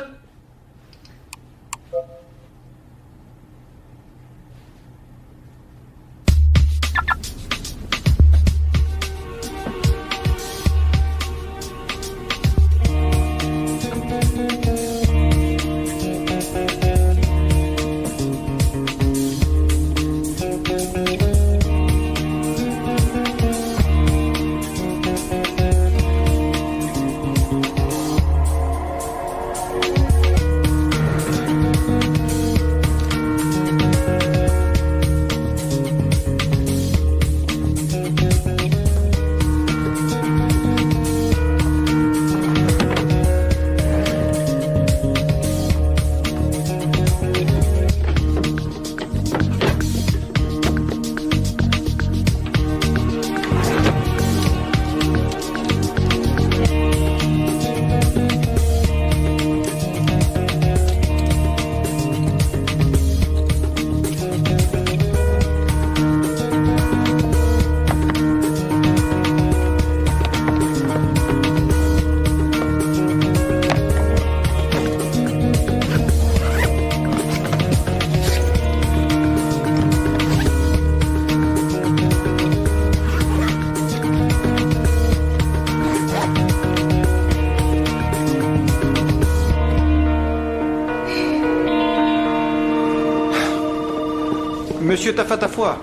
Monsieur Tafatafoi.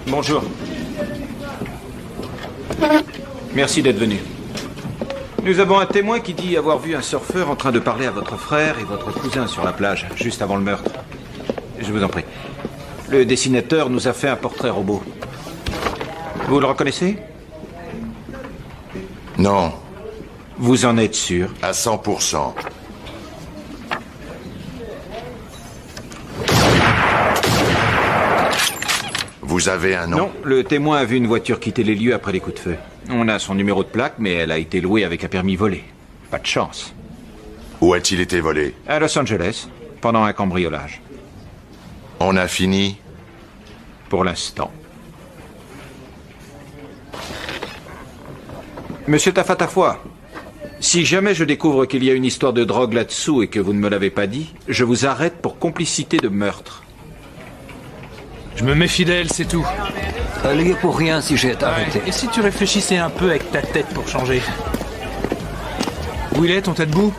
Bonjour. Merci d'être venu. Nous avons un témoin qui dit avoir vu un surfeur en train de parler à votre frère et votre cousin sur la plage, juste avant le meurtre. Je vous en prie. Le dessinateur nous a fait un portrait robot. Vous le reconnaissez? Non. Vous en êtes sûr? À 100%. Vous avez un nom? Non, le témoin a vu une voiture quitter les lieux après les coups de feu. On a son numéro de plaque, mais elle a été louée avec un permis volé. Pas de chance. Où a-t-il été volé? À Los Angeles, pendant un cambriolage. On a fini? Pour l'instant. Monsieur Tafatafoi, si jamais je découvre qu'il y a une histoire de drogue là-dessous et que vous ne me l'avez pas dit, je vous arrête pour complicité de meurtre. Je me méfie d'elle, c'est tout. Elle y est pour rien si j'ai été arrêté. Et si tu réfléchissais un peu avec ta tête pour changer? Où il est, ton tas de boue?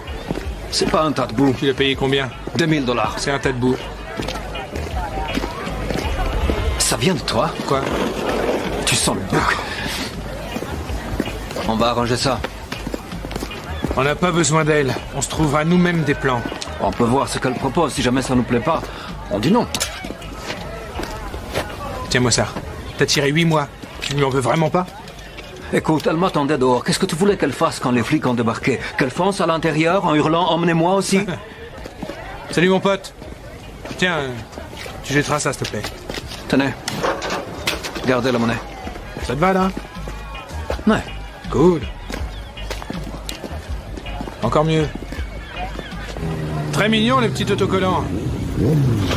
C'est pas un tas de boue. Tu l'as payé combien? $2000. C'est un tas de boue. Ça vient de toi? Quoi? Tu sens le bouc. On va arranger ça. On n'a pas besoin d'elle. On se trouvera nous-mêmes des plans. On peut voir ce qu'elle propose. Si jamais ça nous plaît pas, on dit non. Tiens-moi ça. T'as tiré 8 mois. Tu lui en veux vraiment pas? Écoute, elle m'attendait dehors. Qu'est-ce que tu voulais qu'elle fasse quand les flics ont débarqué? Qu'elle fonce à l'intérieur en hurlant « Emmenez-moi aussi » Salut mon pote. Tiens, tu jetteras ça s'il te plaît. Tenez. Gardez la monnaie. Ça te va là? Ouais. Cool. Encore mieux. Très mignon les petits autocollants.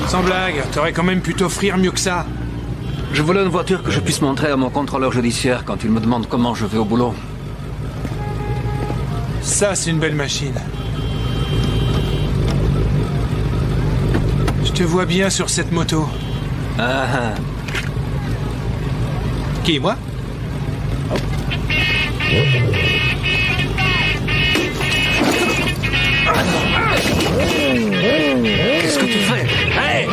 Sans blague, t'aurais quand même pu t'offrir mieux que ça. Je voulais une voiture que je puisse montrer à mon contrôleur judiciaire quand il me demande comment je vais au boulot. Ça, c'est une belle machine. Je te vois bien sur cette moto. Ah ah. Qui, moi? Qu'est-ce que tu fais? Hey!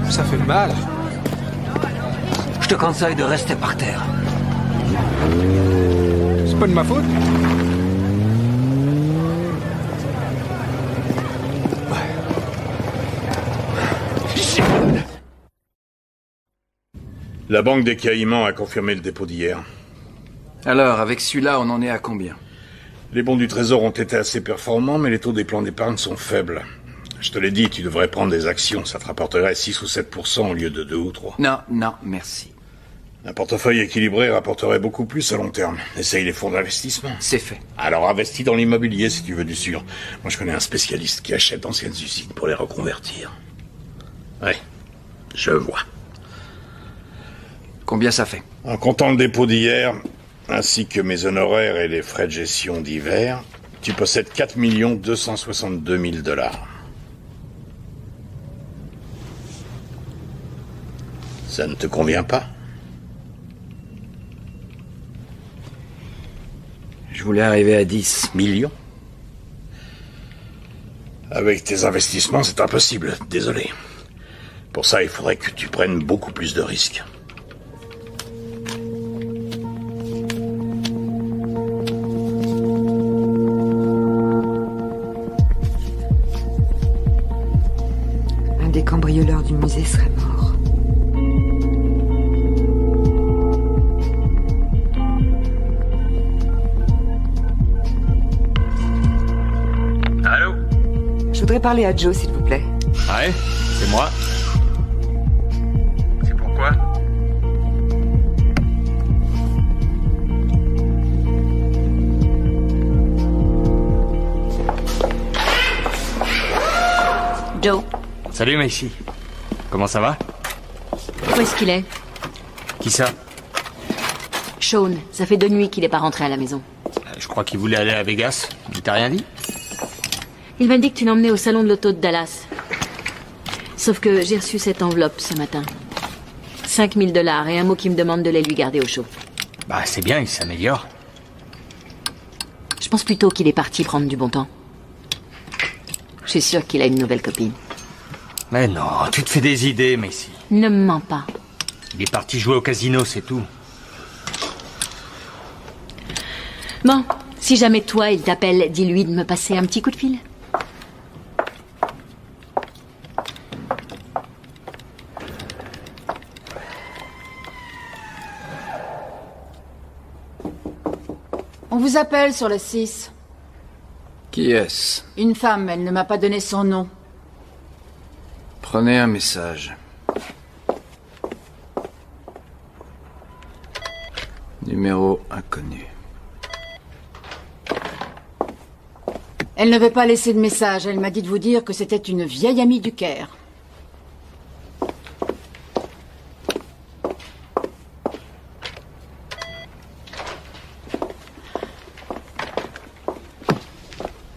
Ça fait mal. Je te conseille de rester par terre. C'est pas de ma faute. La Banque des Caïmans a confirmé le dépôt d'hier. Alors, avec celui-là, on en est à combien? Les bons du Trésor ont été assez performants, mais les taux des plans d'épargne sont faibles. Je te l'ai dit, tu devrais prendre des actions. Ça te rapporterait 6 ou 7% au lieu de 2 ou 3. Non, non, merci. Un portefeuille équilibré rapporterait beaucoup plus à long terme. Essaye les fonds d'investissement. C'est fait. Alors investis dans l'immobilier si tu veux du sûr. Moi je connais un spécialiste qui achète d'anciennes usines pour les reconvertir. Ouais, je vois. Combien ça fait? En comptant le dépôt d'hier, ainsi que mes honoraires et les frais de gestion divers, tu possèdes 4 262 000 $. Ça ne te convient pas? Je voulais arriver à 10 millions. Avec tes investissements, c'est impossible, désolé. Pour ça, il faudrait que tu prennes beaucoup plus de risques. Un des cambrioleurs du musée serait mort. Allô? Je voudrais parler à Joe, s'il vous plaît. Ouais, c'est moi. C'est pourquoi? Joe, Salut Macy. Comment ça va? où est-ce qu'il est? Qui ça? Sean, ça fait 2 nuits qu'il est pas rentré à la maison. Je crois qu'il voulait aller à Vegas. Il t'a rien dit? Il m'a dit que tu l'emmenais au salon de l'auto de Dallas. Sauf que j'ai reçu cette enveloppe ce matin. 5 000 $ et un mot qui me demande de les lui garder au chaud. Bah c'est bien, il s'améliore. Je pense plutôt qu'il est parti prendre du bon temps. Je suis sûre qu'il a une nouvelle copine. Mais non, tu te fais des idées, Macy. Ne me mens pas. Il est parti jouer au casino, c'est tout. Bon, si jamais toi il t'appelle, dis-lui de me passer un petit coup de fil. On vous appelle sur le 6. Qui est-ce? Une femme, elle ne m'a pas donné son nom. Prenez un message. Numéro inconnu. Elle ne veut pas laisser de message. Elle m'a dit de vous dire que c'était une vieille amie du Caire.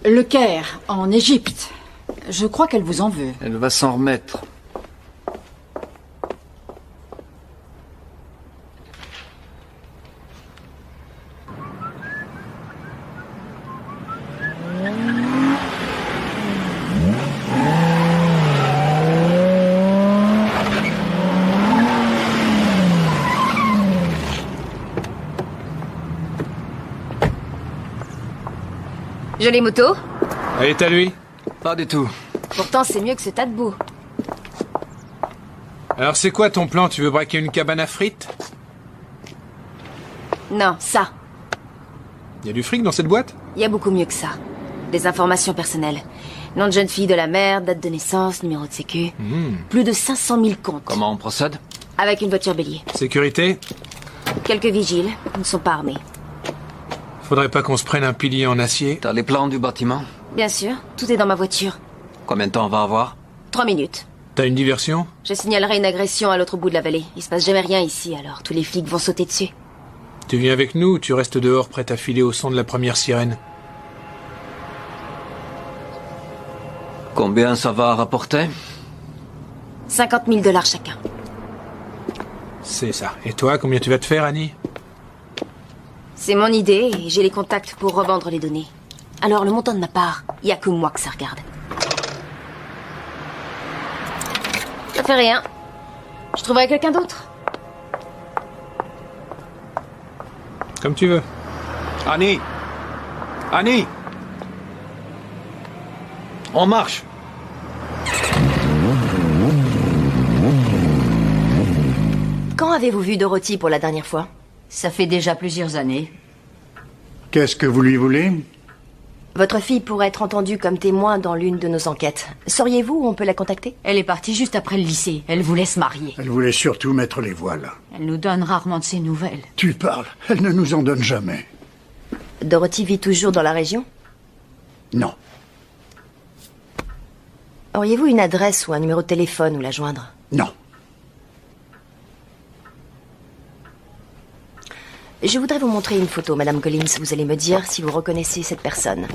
Le Caire, en Égypte. Je crois qu'elle vous en veut. Elle va s'en remettre. Jolie moto. Elle est à lui? Pas du tout. Pourtant, c'est mieux que ce tas de boue. Alors c'est quoi ton plan? Tu veux braquer une cabane à frites? Non, ça. Y a du fric dans cette boîte? Il y a beaucoup mieux que ça. Des informations personnelles. Nom de jeune fille de la mère, date de naissance, numéro de sécu. Plus de 500 000 comptes. Comment on procède? Avec une voiture bélier. Sécurité? Quelques vigiles. Ils ne sont pas armés. Faudrait pas qu'on se prenne un pilier en acier? T'as les plans du bâtiment? Bien sûr, tout est dans ma voiture. Combien de temps on va avoir? 3 minutes. T'as une diversion? Je signalerai une agression à l'autre bout de la vallée. Il se passe jamais rien ici, alors tous les flics vont sauter dessus. Tu viens avec nous ou tu restes dehors prête à filer au son de la première sirène? Combien ça va rapporter? 50 000 $ chacun. C'est ça. Et toi, combien tu vas te faire, Annie? C'est mon idée et j'ai les contacts pour revendre les données. Alors le montant de ma part, il n'y a que moi que ça regarde. Ça fait rien. Je trouverai quelqu'un d'autre. Comme tu veux. Annie! Annie! On marche! Quand avez-vous vu Dorothy pour la dernière fois? Ça fait déjà plusieurs années. Qu'est-ce que vous lui voulez? Votre fille pourrait être entendue comme témoin dans l'une de nos enquêtes. Sauriez-vous où on peut la contacter? Elle est partie juste après le lycée. Elle voulait se marier. Elle voulait surtout mettre les voiles. Elle nous donne rarement de ses nouvelles. Tu parles, elle ne nous en donne jamais. Dorothy vit toujours dans la région? Non. Auriez-vous une adresse ou un numéro de téléphone où la joindre? Non. Je voudrais vous montrer une photo, Madame Collins. Vous allez me dire si vous reconnaissez cette personne.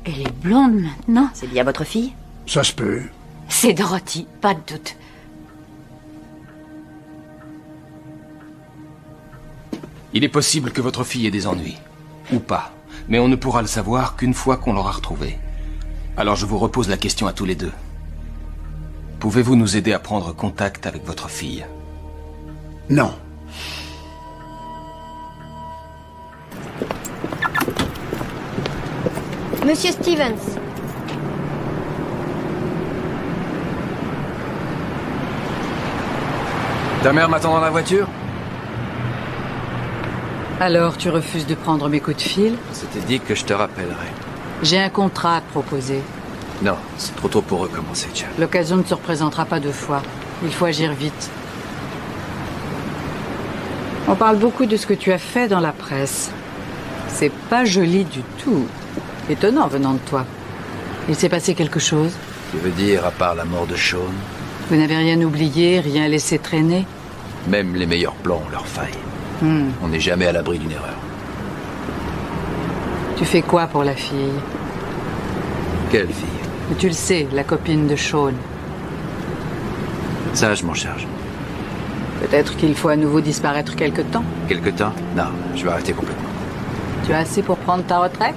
Elle est blonde maintenant. C'est bien votre fille? Ça se peut. C'est Dorothy, pas de doute. Il est possible que votre fille ait des ennuis. Ou pas. Mais on ne pourra le savoir qu'une fois qu'on l'aura retrouvée. Alors je vous repose la question à tous les deux. Pouvez-vous nous aider à prendre contact avec votre fille? Non. Monsieur Stevens. Ta mère m'attend dans la voiture? Alors, tu refuses de prendre mes coups de fil? C'était dit que je te rappellerai. J'ai un contrat à te proposer. Non, c'est trop tôt pour recommencer, Jack. L'occasion ne se représentera pas deux fois. Il faut agir vite. On parle beaucoup de ce que tu as fait dans la presse. C'est pas joli du tout. Étonnant venant de toi. Il s'est passé quelque chose? Tu veux dire, à part la mort de Sean? Vous n'avez rien oublié, rien laissé traîner? Même les meilleurs plans ont leurs failles. On n'est jamais à l'abri d'une erreur. Tu fais quoi pour la fille? Quelle fille? Mais tu le sais, la copine de Sean. Ça, je m'en charge. Peut-être qu'il faut à nouveau disparaître quelque temps. Quelque temps? Non, je vais arrêter complètement. Tu as assez pour prendre ta retraite?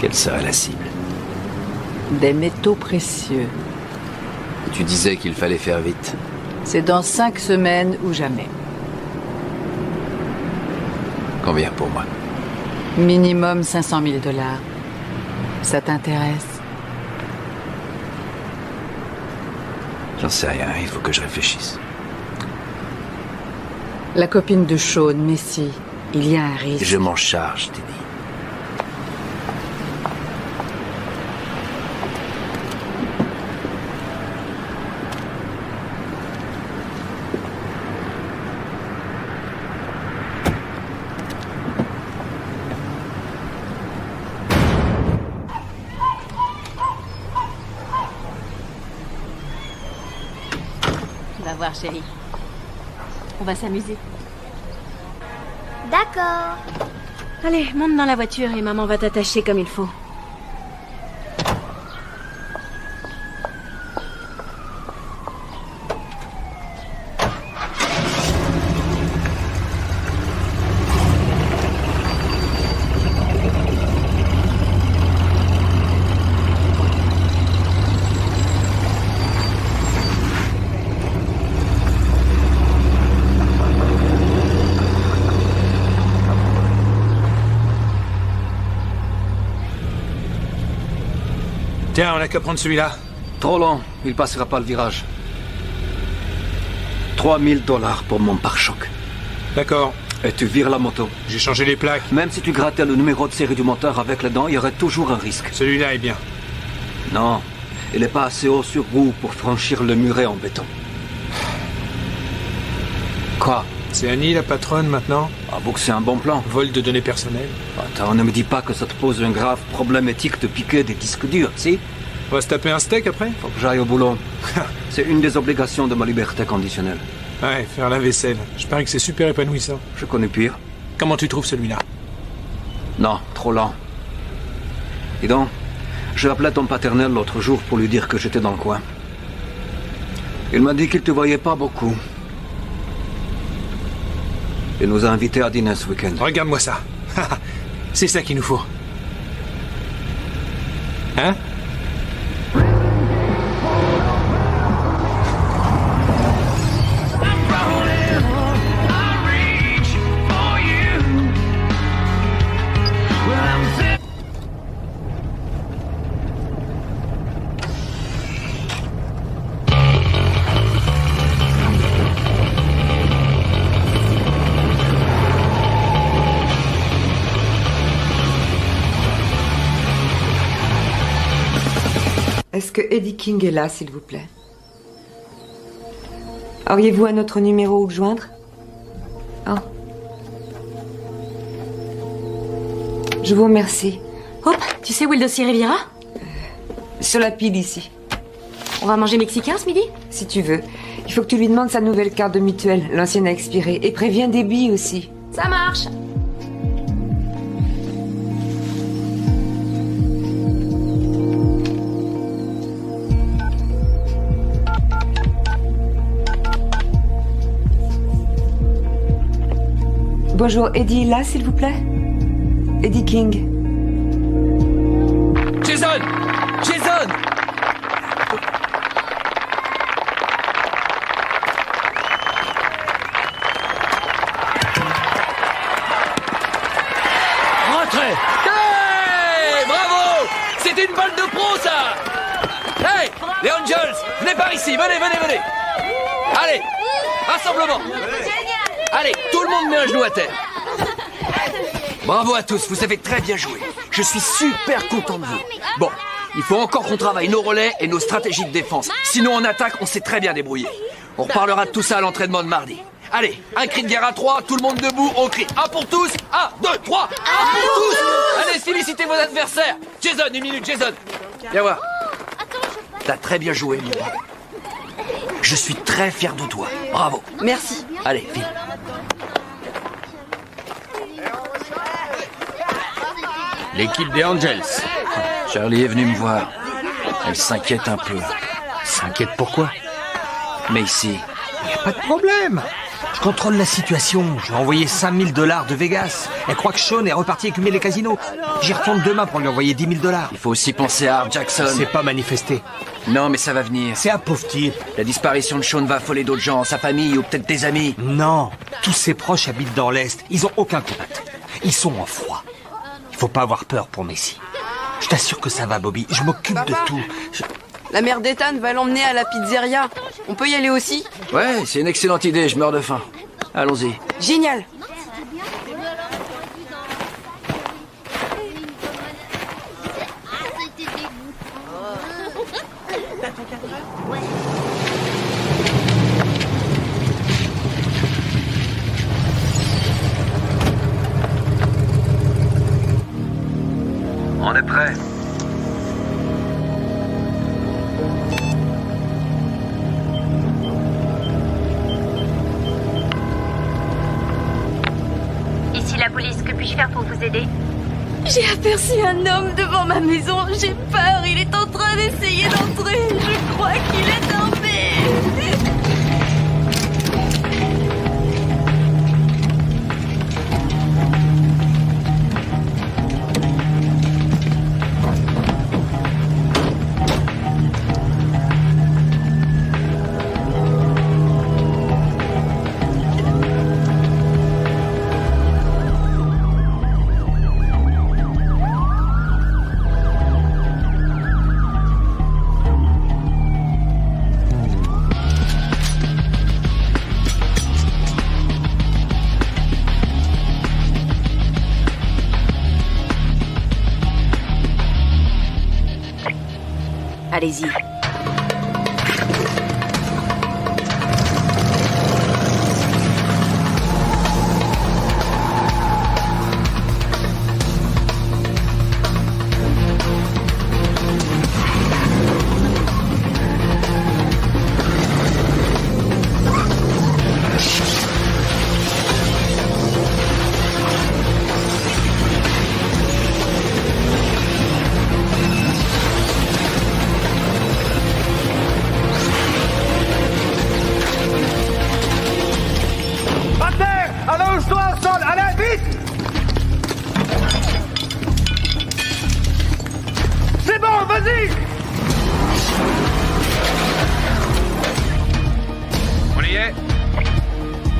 Quelle serait la cible? Des métaux précieux. Tu disais qu'il fallait faire vite. C'est dans 5 semaines ou jamais. Combien pour moi? Minimum 500 000 $. Ça t'intéresse? J'en sais rien, il faut que je réfléchisse. La copine de Sean, Messi, il y a un risque. Je m'en charge, Teddy. Va voir, chérie. On va s'amuser. D'accord. Allez, monte dans la voiture et maman va t'attacher comme il faut. Tiens, on n'a qu'à prendre celui-là. Trop long, il passera pas le virage. 3 000 $ pour mon pare-choc. D'accord. Et tu vires la moto. J'ai changé les plaques. Même si tu grattais le numéro de série du moteur avec les dents, il y aurait toujours un risque. Celui-là est bien. Non, il n'est pas assez haut sur vous pour franchir le muret en béton. Quoi? C'est Annie, la patronne, maintenant? Avoue que c'est un bon plan. Vol de données personnelles. Attends, ne me dis pas que ça te pose un grave problème éthique de piquer des disques durs, si? On va se taper un steak après? Faut que j'aille au boulot. C'est une des obligations de ma liberté conditionnelle. Ouais, faire la vaisselle. Je parie que c'est super épanouissant. Je connais pire. Comment tu trouves celui-là? Non, trop lent. Dis donc, j'ai appelé ton paternel l'autre jour pour lui dire que j'étais dans le coin. Il m'a dit qu'il te voyait pas beaucoup. Il nous a invités à dîner ce week-end. Regarde-moi ça. C'est ça qu'il nous faut. Hein? Est-ce que Eddie King est là, s'il vous plaît? Auriez-vous un autre numéro où le joindre? Oh. Je vous remercie. Hop, tu sais où est le dossier Riviera? Sur la pile ici. On va manger mexicain ce midi? Si tu veux. Il faut que tu lui demandes sa nouvelle carte de mutuelle. L'ancienne a expiré. Et préviens Debbie aussi. Ça marche. Bonjour, Eddie est là, s'il vous plaît? Eddie King. Jason! Jason! Rentrez! Hey! Bravo! C'était une balle de pro, ça! Hey! Les Angels! Venez par ici! Venez! Allez! Rassemblement! Allez, tout le monde met un genou à terre. Bravo à tous, vous avez très bien joué. Je suis super content de vous. Bon, il faut encore qu'on travaille nos relais et nos stratégies de défense. Sinon, en attaque, on s'est très bien débrouillé. On reparlera de tout ça à l'entraînement de mardi. Allez, un cri de guerre à 3, tout le monde debout, on crie 1 pour tous, 1, 2, 3, 1 pour tous. Allez, félicitez vos adversaires. Jason, 1 minute, Jason. Viens voir. T'as très bien joué, mon brave. Je suis très fier de toi. Bravo. Merci. Allez, file. L'équipe des Angels. Charlie est venue me voir. Elle s'inquiète un peu. S'inquiète pourquoi? Mais ici... Y a pas de problème. Je contrôle la situation. Je vais envoyer $5 000 de Vegas. Elle croit que Sean est reparti écumer les casinos. J'y retourne demain pour lui envoyer $10 000. Il faut aussi penser à Art Jackson. C'est pas manifesté. Non, mais ça va venir. C'est un pauvre type. La disparition de Sean va affoler d'autres gens, sa famille ou peut-être des amis. Non. Tous ses proches habitent dans l'Est. Ils ont aucun contact. Ils sont en froid. Il faut pas avoir peur pour Messi. Je t'assure que ça va, Bobby. Je m'occupe de tout. La mère d'Ethan va l'emmener à la pizzeria. On peut y aller aussi? Ouais, c'est une excellente idée, je meurs de faim. Allons-y. Génial. On est prêt. Ici la police, que puis-je faire pour vous aider? J'ai aperçu un homme devant ma maison. J'ai peur. Il est en train d'essayer d'entrer. Je crois qu'il est tombé. Allez-y.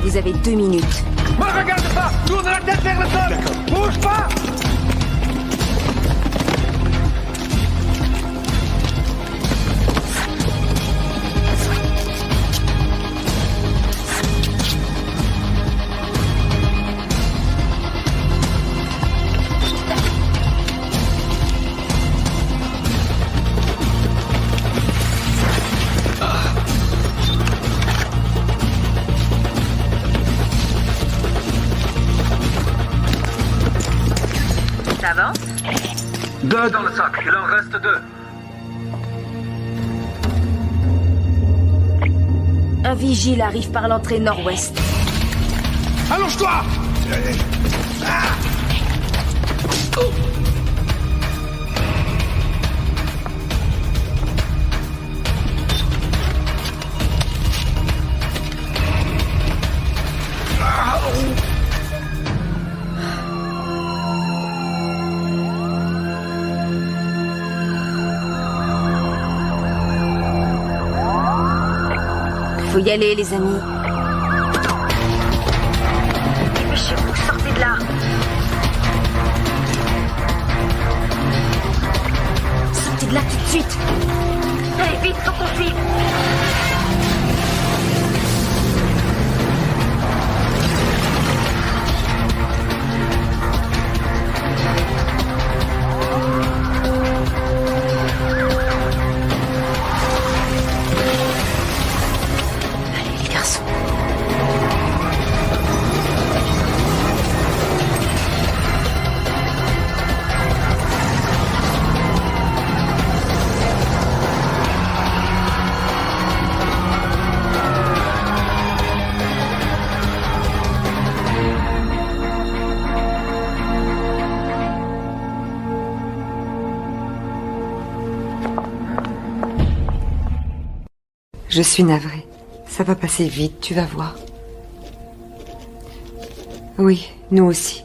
Vous avez 2 minutes. Me regarde pas! Tourne la tête vers le sol! Bouge pas! Ça avance? 2 dans le sac, il en reste 2. Un vigile arrive par l'entrée nord-ouest. Allonge-toi! Faut y aller, les amis. Dépêchez-vous, sortez de là. Sortez de là tout de suite. Allez, vite, faut qu'on file. Je suis navrée. Ça va passer vite, tu vas voir. Oui, nous aussi.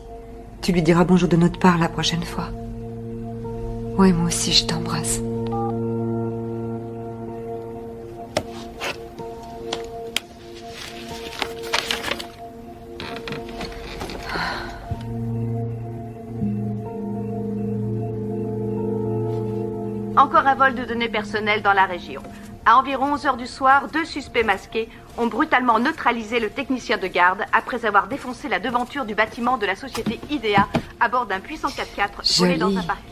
Tu lui diras bonjour de notre part la prochaine fois. Ouais, moi aussi, je t'embrasse. Encore un vol de données personnelles dans la région. À environ 11 heures du soir, 2 suspects masqués ont brutalement neutralisé le technicien de garde après avoir défoncé la devanture du bâtiment de la société IDEA à bord d'un puissant 4x4 volé dans un parking.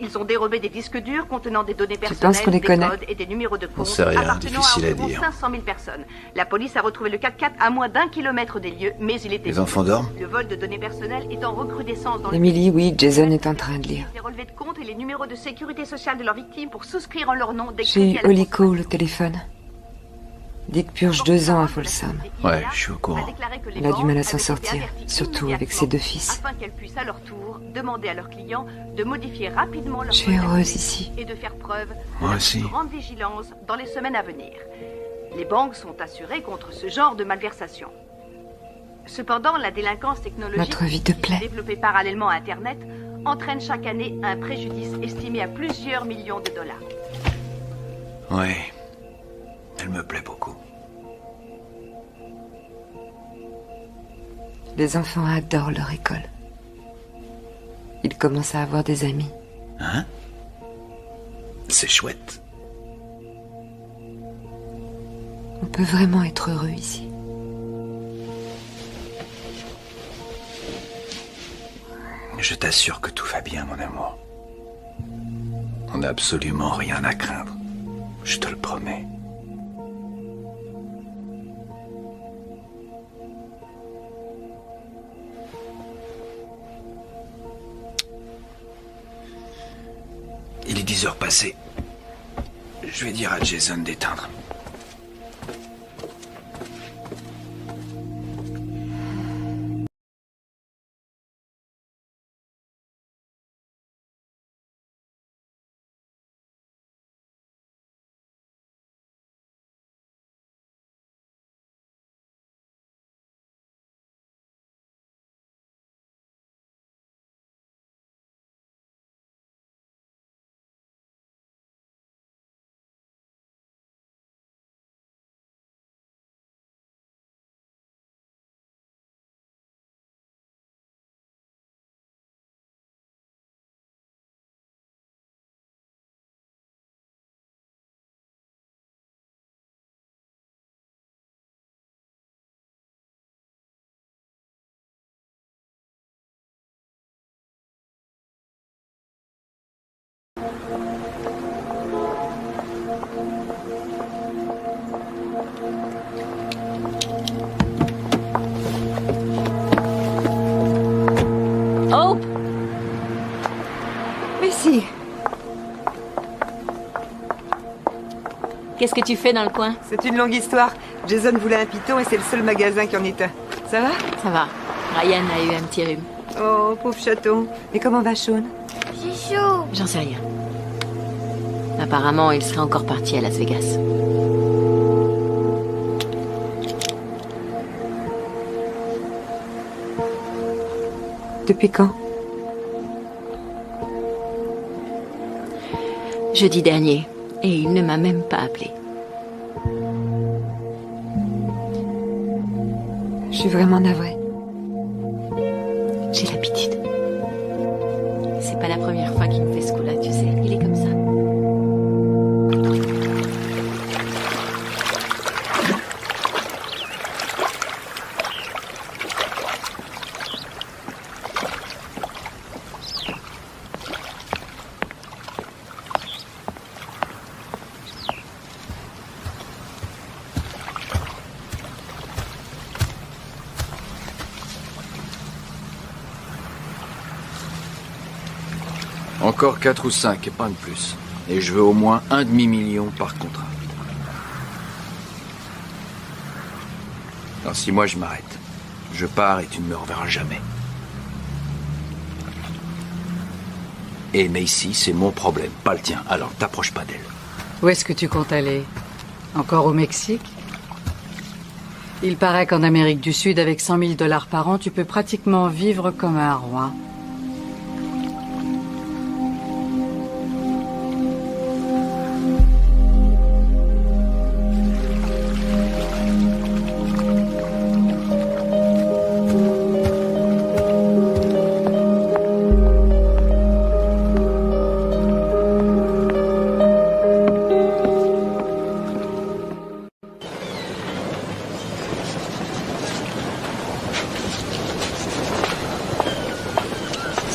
Ils ont dérobé des disques durs contenant des données personnelles, des codes et des numéros de compte appartenant à environ 500 000 personnes. La police a retrouvé le 4x4 à moins d'1 kilomètre des lieux, mais il était... Les enfants dorment ? Le vol de données personnelles est en recrudescence dans le... Emily, oui, Jason est en train de lire. Les relevés de compte et les numéros de sécurité sociale de leurs victimes pour souscrire en leur nom des J'ai crédits eu à la Holly Cole au téléphone. Dick purge 2 ans à Folsom. Ouais, je suis au courant. Elle a du mal à s'en sortir, surtout avec ses 2 fils. Afin qu'elles puissent à leur tour demander à leurs clients de modifier rapidement leur Je suis heureuse ici. et de faire preuve Moi de la aussi. plus grande vigilance dans les semaines à venir. Les banques sont assurées contre ce genre de malversation. Cependant, la délinquance technologique, Notre vie te plaît. développée parallèlement à Internet, entraîne chaque année un préjudice estimé à plusieurs millions de dollars. Ouais. Elle me plaît beaucoup. Les enfants adorent leur école. Ils commencent à avoir des amis. Hein? C'est chouette. On peut vraiment être heureux ici. Je t'assure que tout va bien, mon amour. On n'a absolument rien à craindre. Je te le promets. Il est 10 heures passées. Je vais dire à Jason d'éteindre. Hope! qu'est-ce que tu fais dans le coin? C'est une longue histoire. Jason voulait un python et c'est le seul magasin qui en est un. Ça va? Ça va. Ryan a eu un petit rhume. Oh, pauvre chaton. Et comment va Sean? J'ai chaud. J'en sais rien. Apparemment, il serait encore parti à Las Vegas. Depuis quand? Jeudi dernier. Et il ne m'a même pas appelé. Je suis vraiment navrée. J'ai l'habitude. C'est pas la première fois qu'il me fait ce coup-là, tu sais. Il est comme ça. Encore 4 ou 5 et pas de plus. Et je veux au moins un demi-million par contrat. Dans 6 mois, je m'arrête. Je pars et tu ne me reverras jamais. Et Macy, c'est mon problème, pas le tien. Alors t'approches pas d'elle. Où est-ce que tu comptes aller? Encore au Mexique? Il paraît qu'en Amérique du Sud, avec 100 000 $ par an, tu peux pratiquement vivre comme un roi.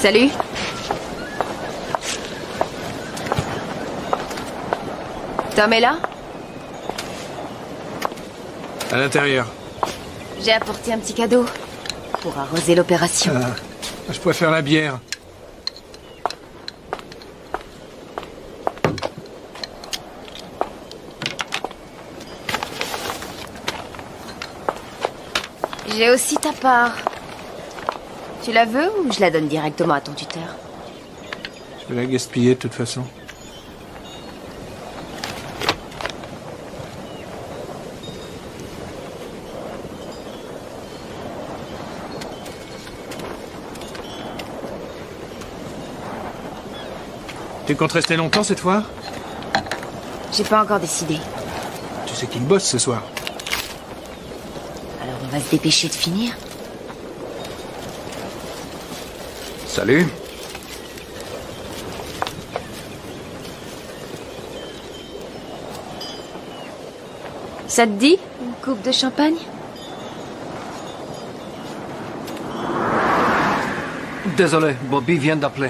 Salut. Tom est là? À l'intérieur. J'ai apporté un petit cadeau pour arroser l'opération. Je préfère la bière. J'ai aussi ta part. Tu la veux ou je la donne directement à ton tuteur? Je vais la gaspiller de toute façon. Tu comptes rester longtemps cette fois? J'ai pas encore décidé. Tu sais qu'il bosse ce soir. Alors on va se dépêcher de finir. Salut. Ça te dit une coupe de champagne? Désolé, Bobby vient d'appeler.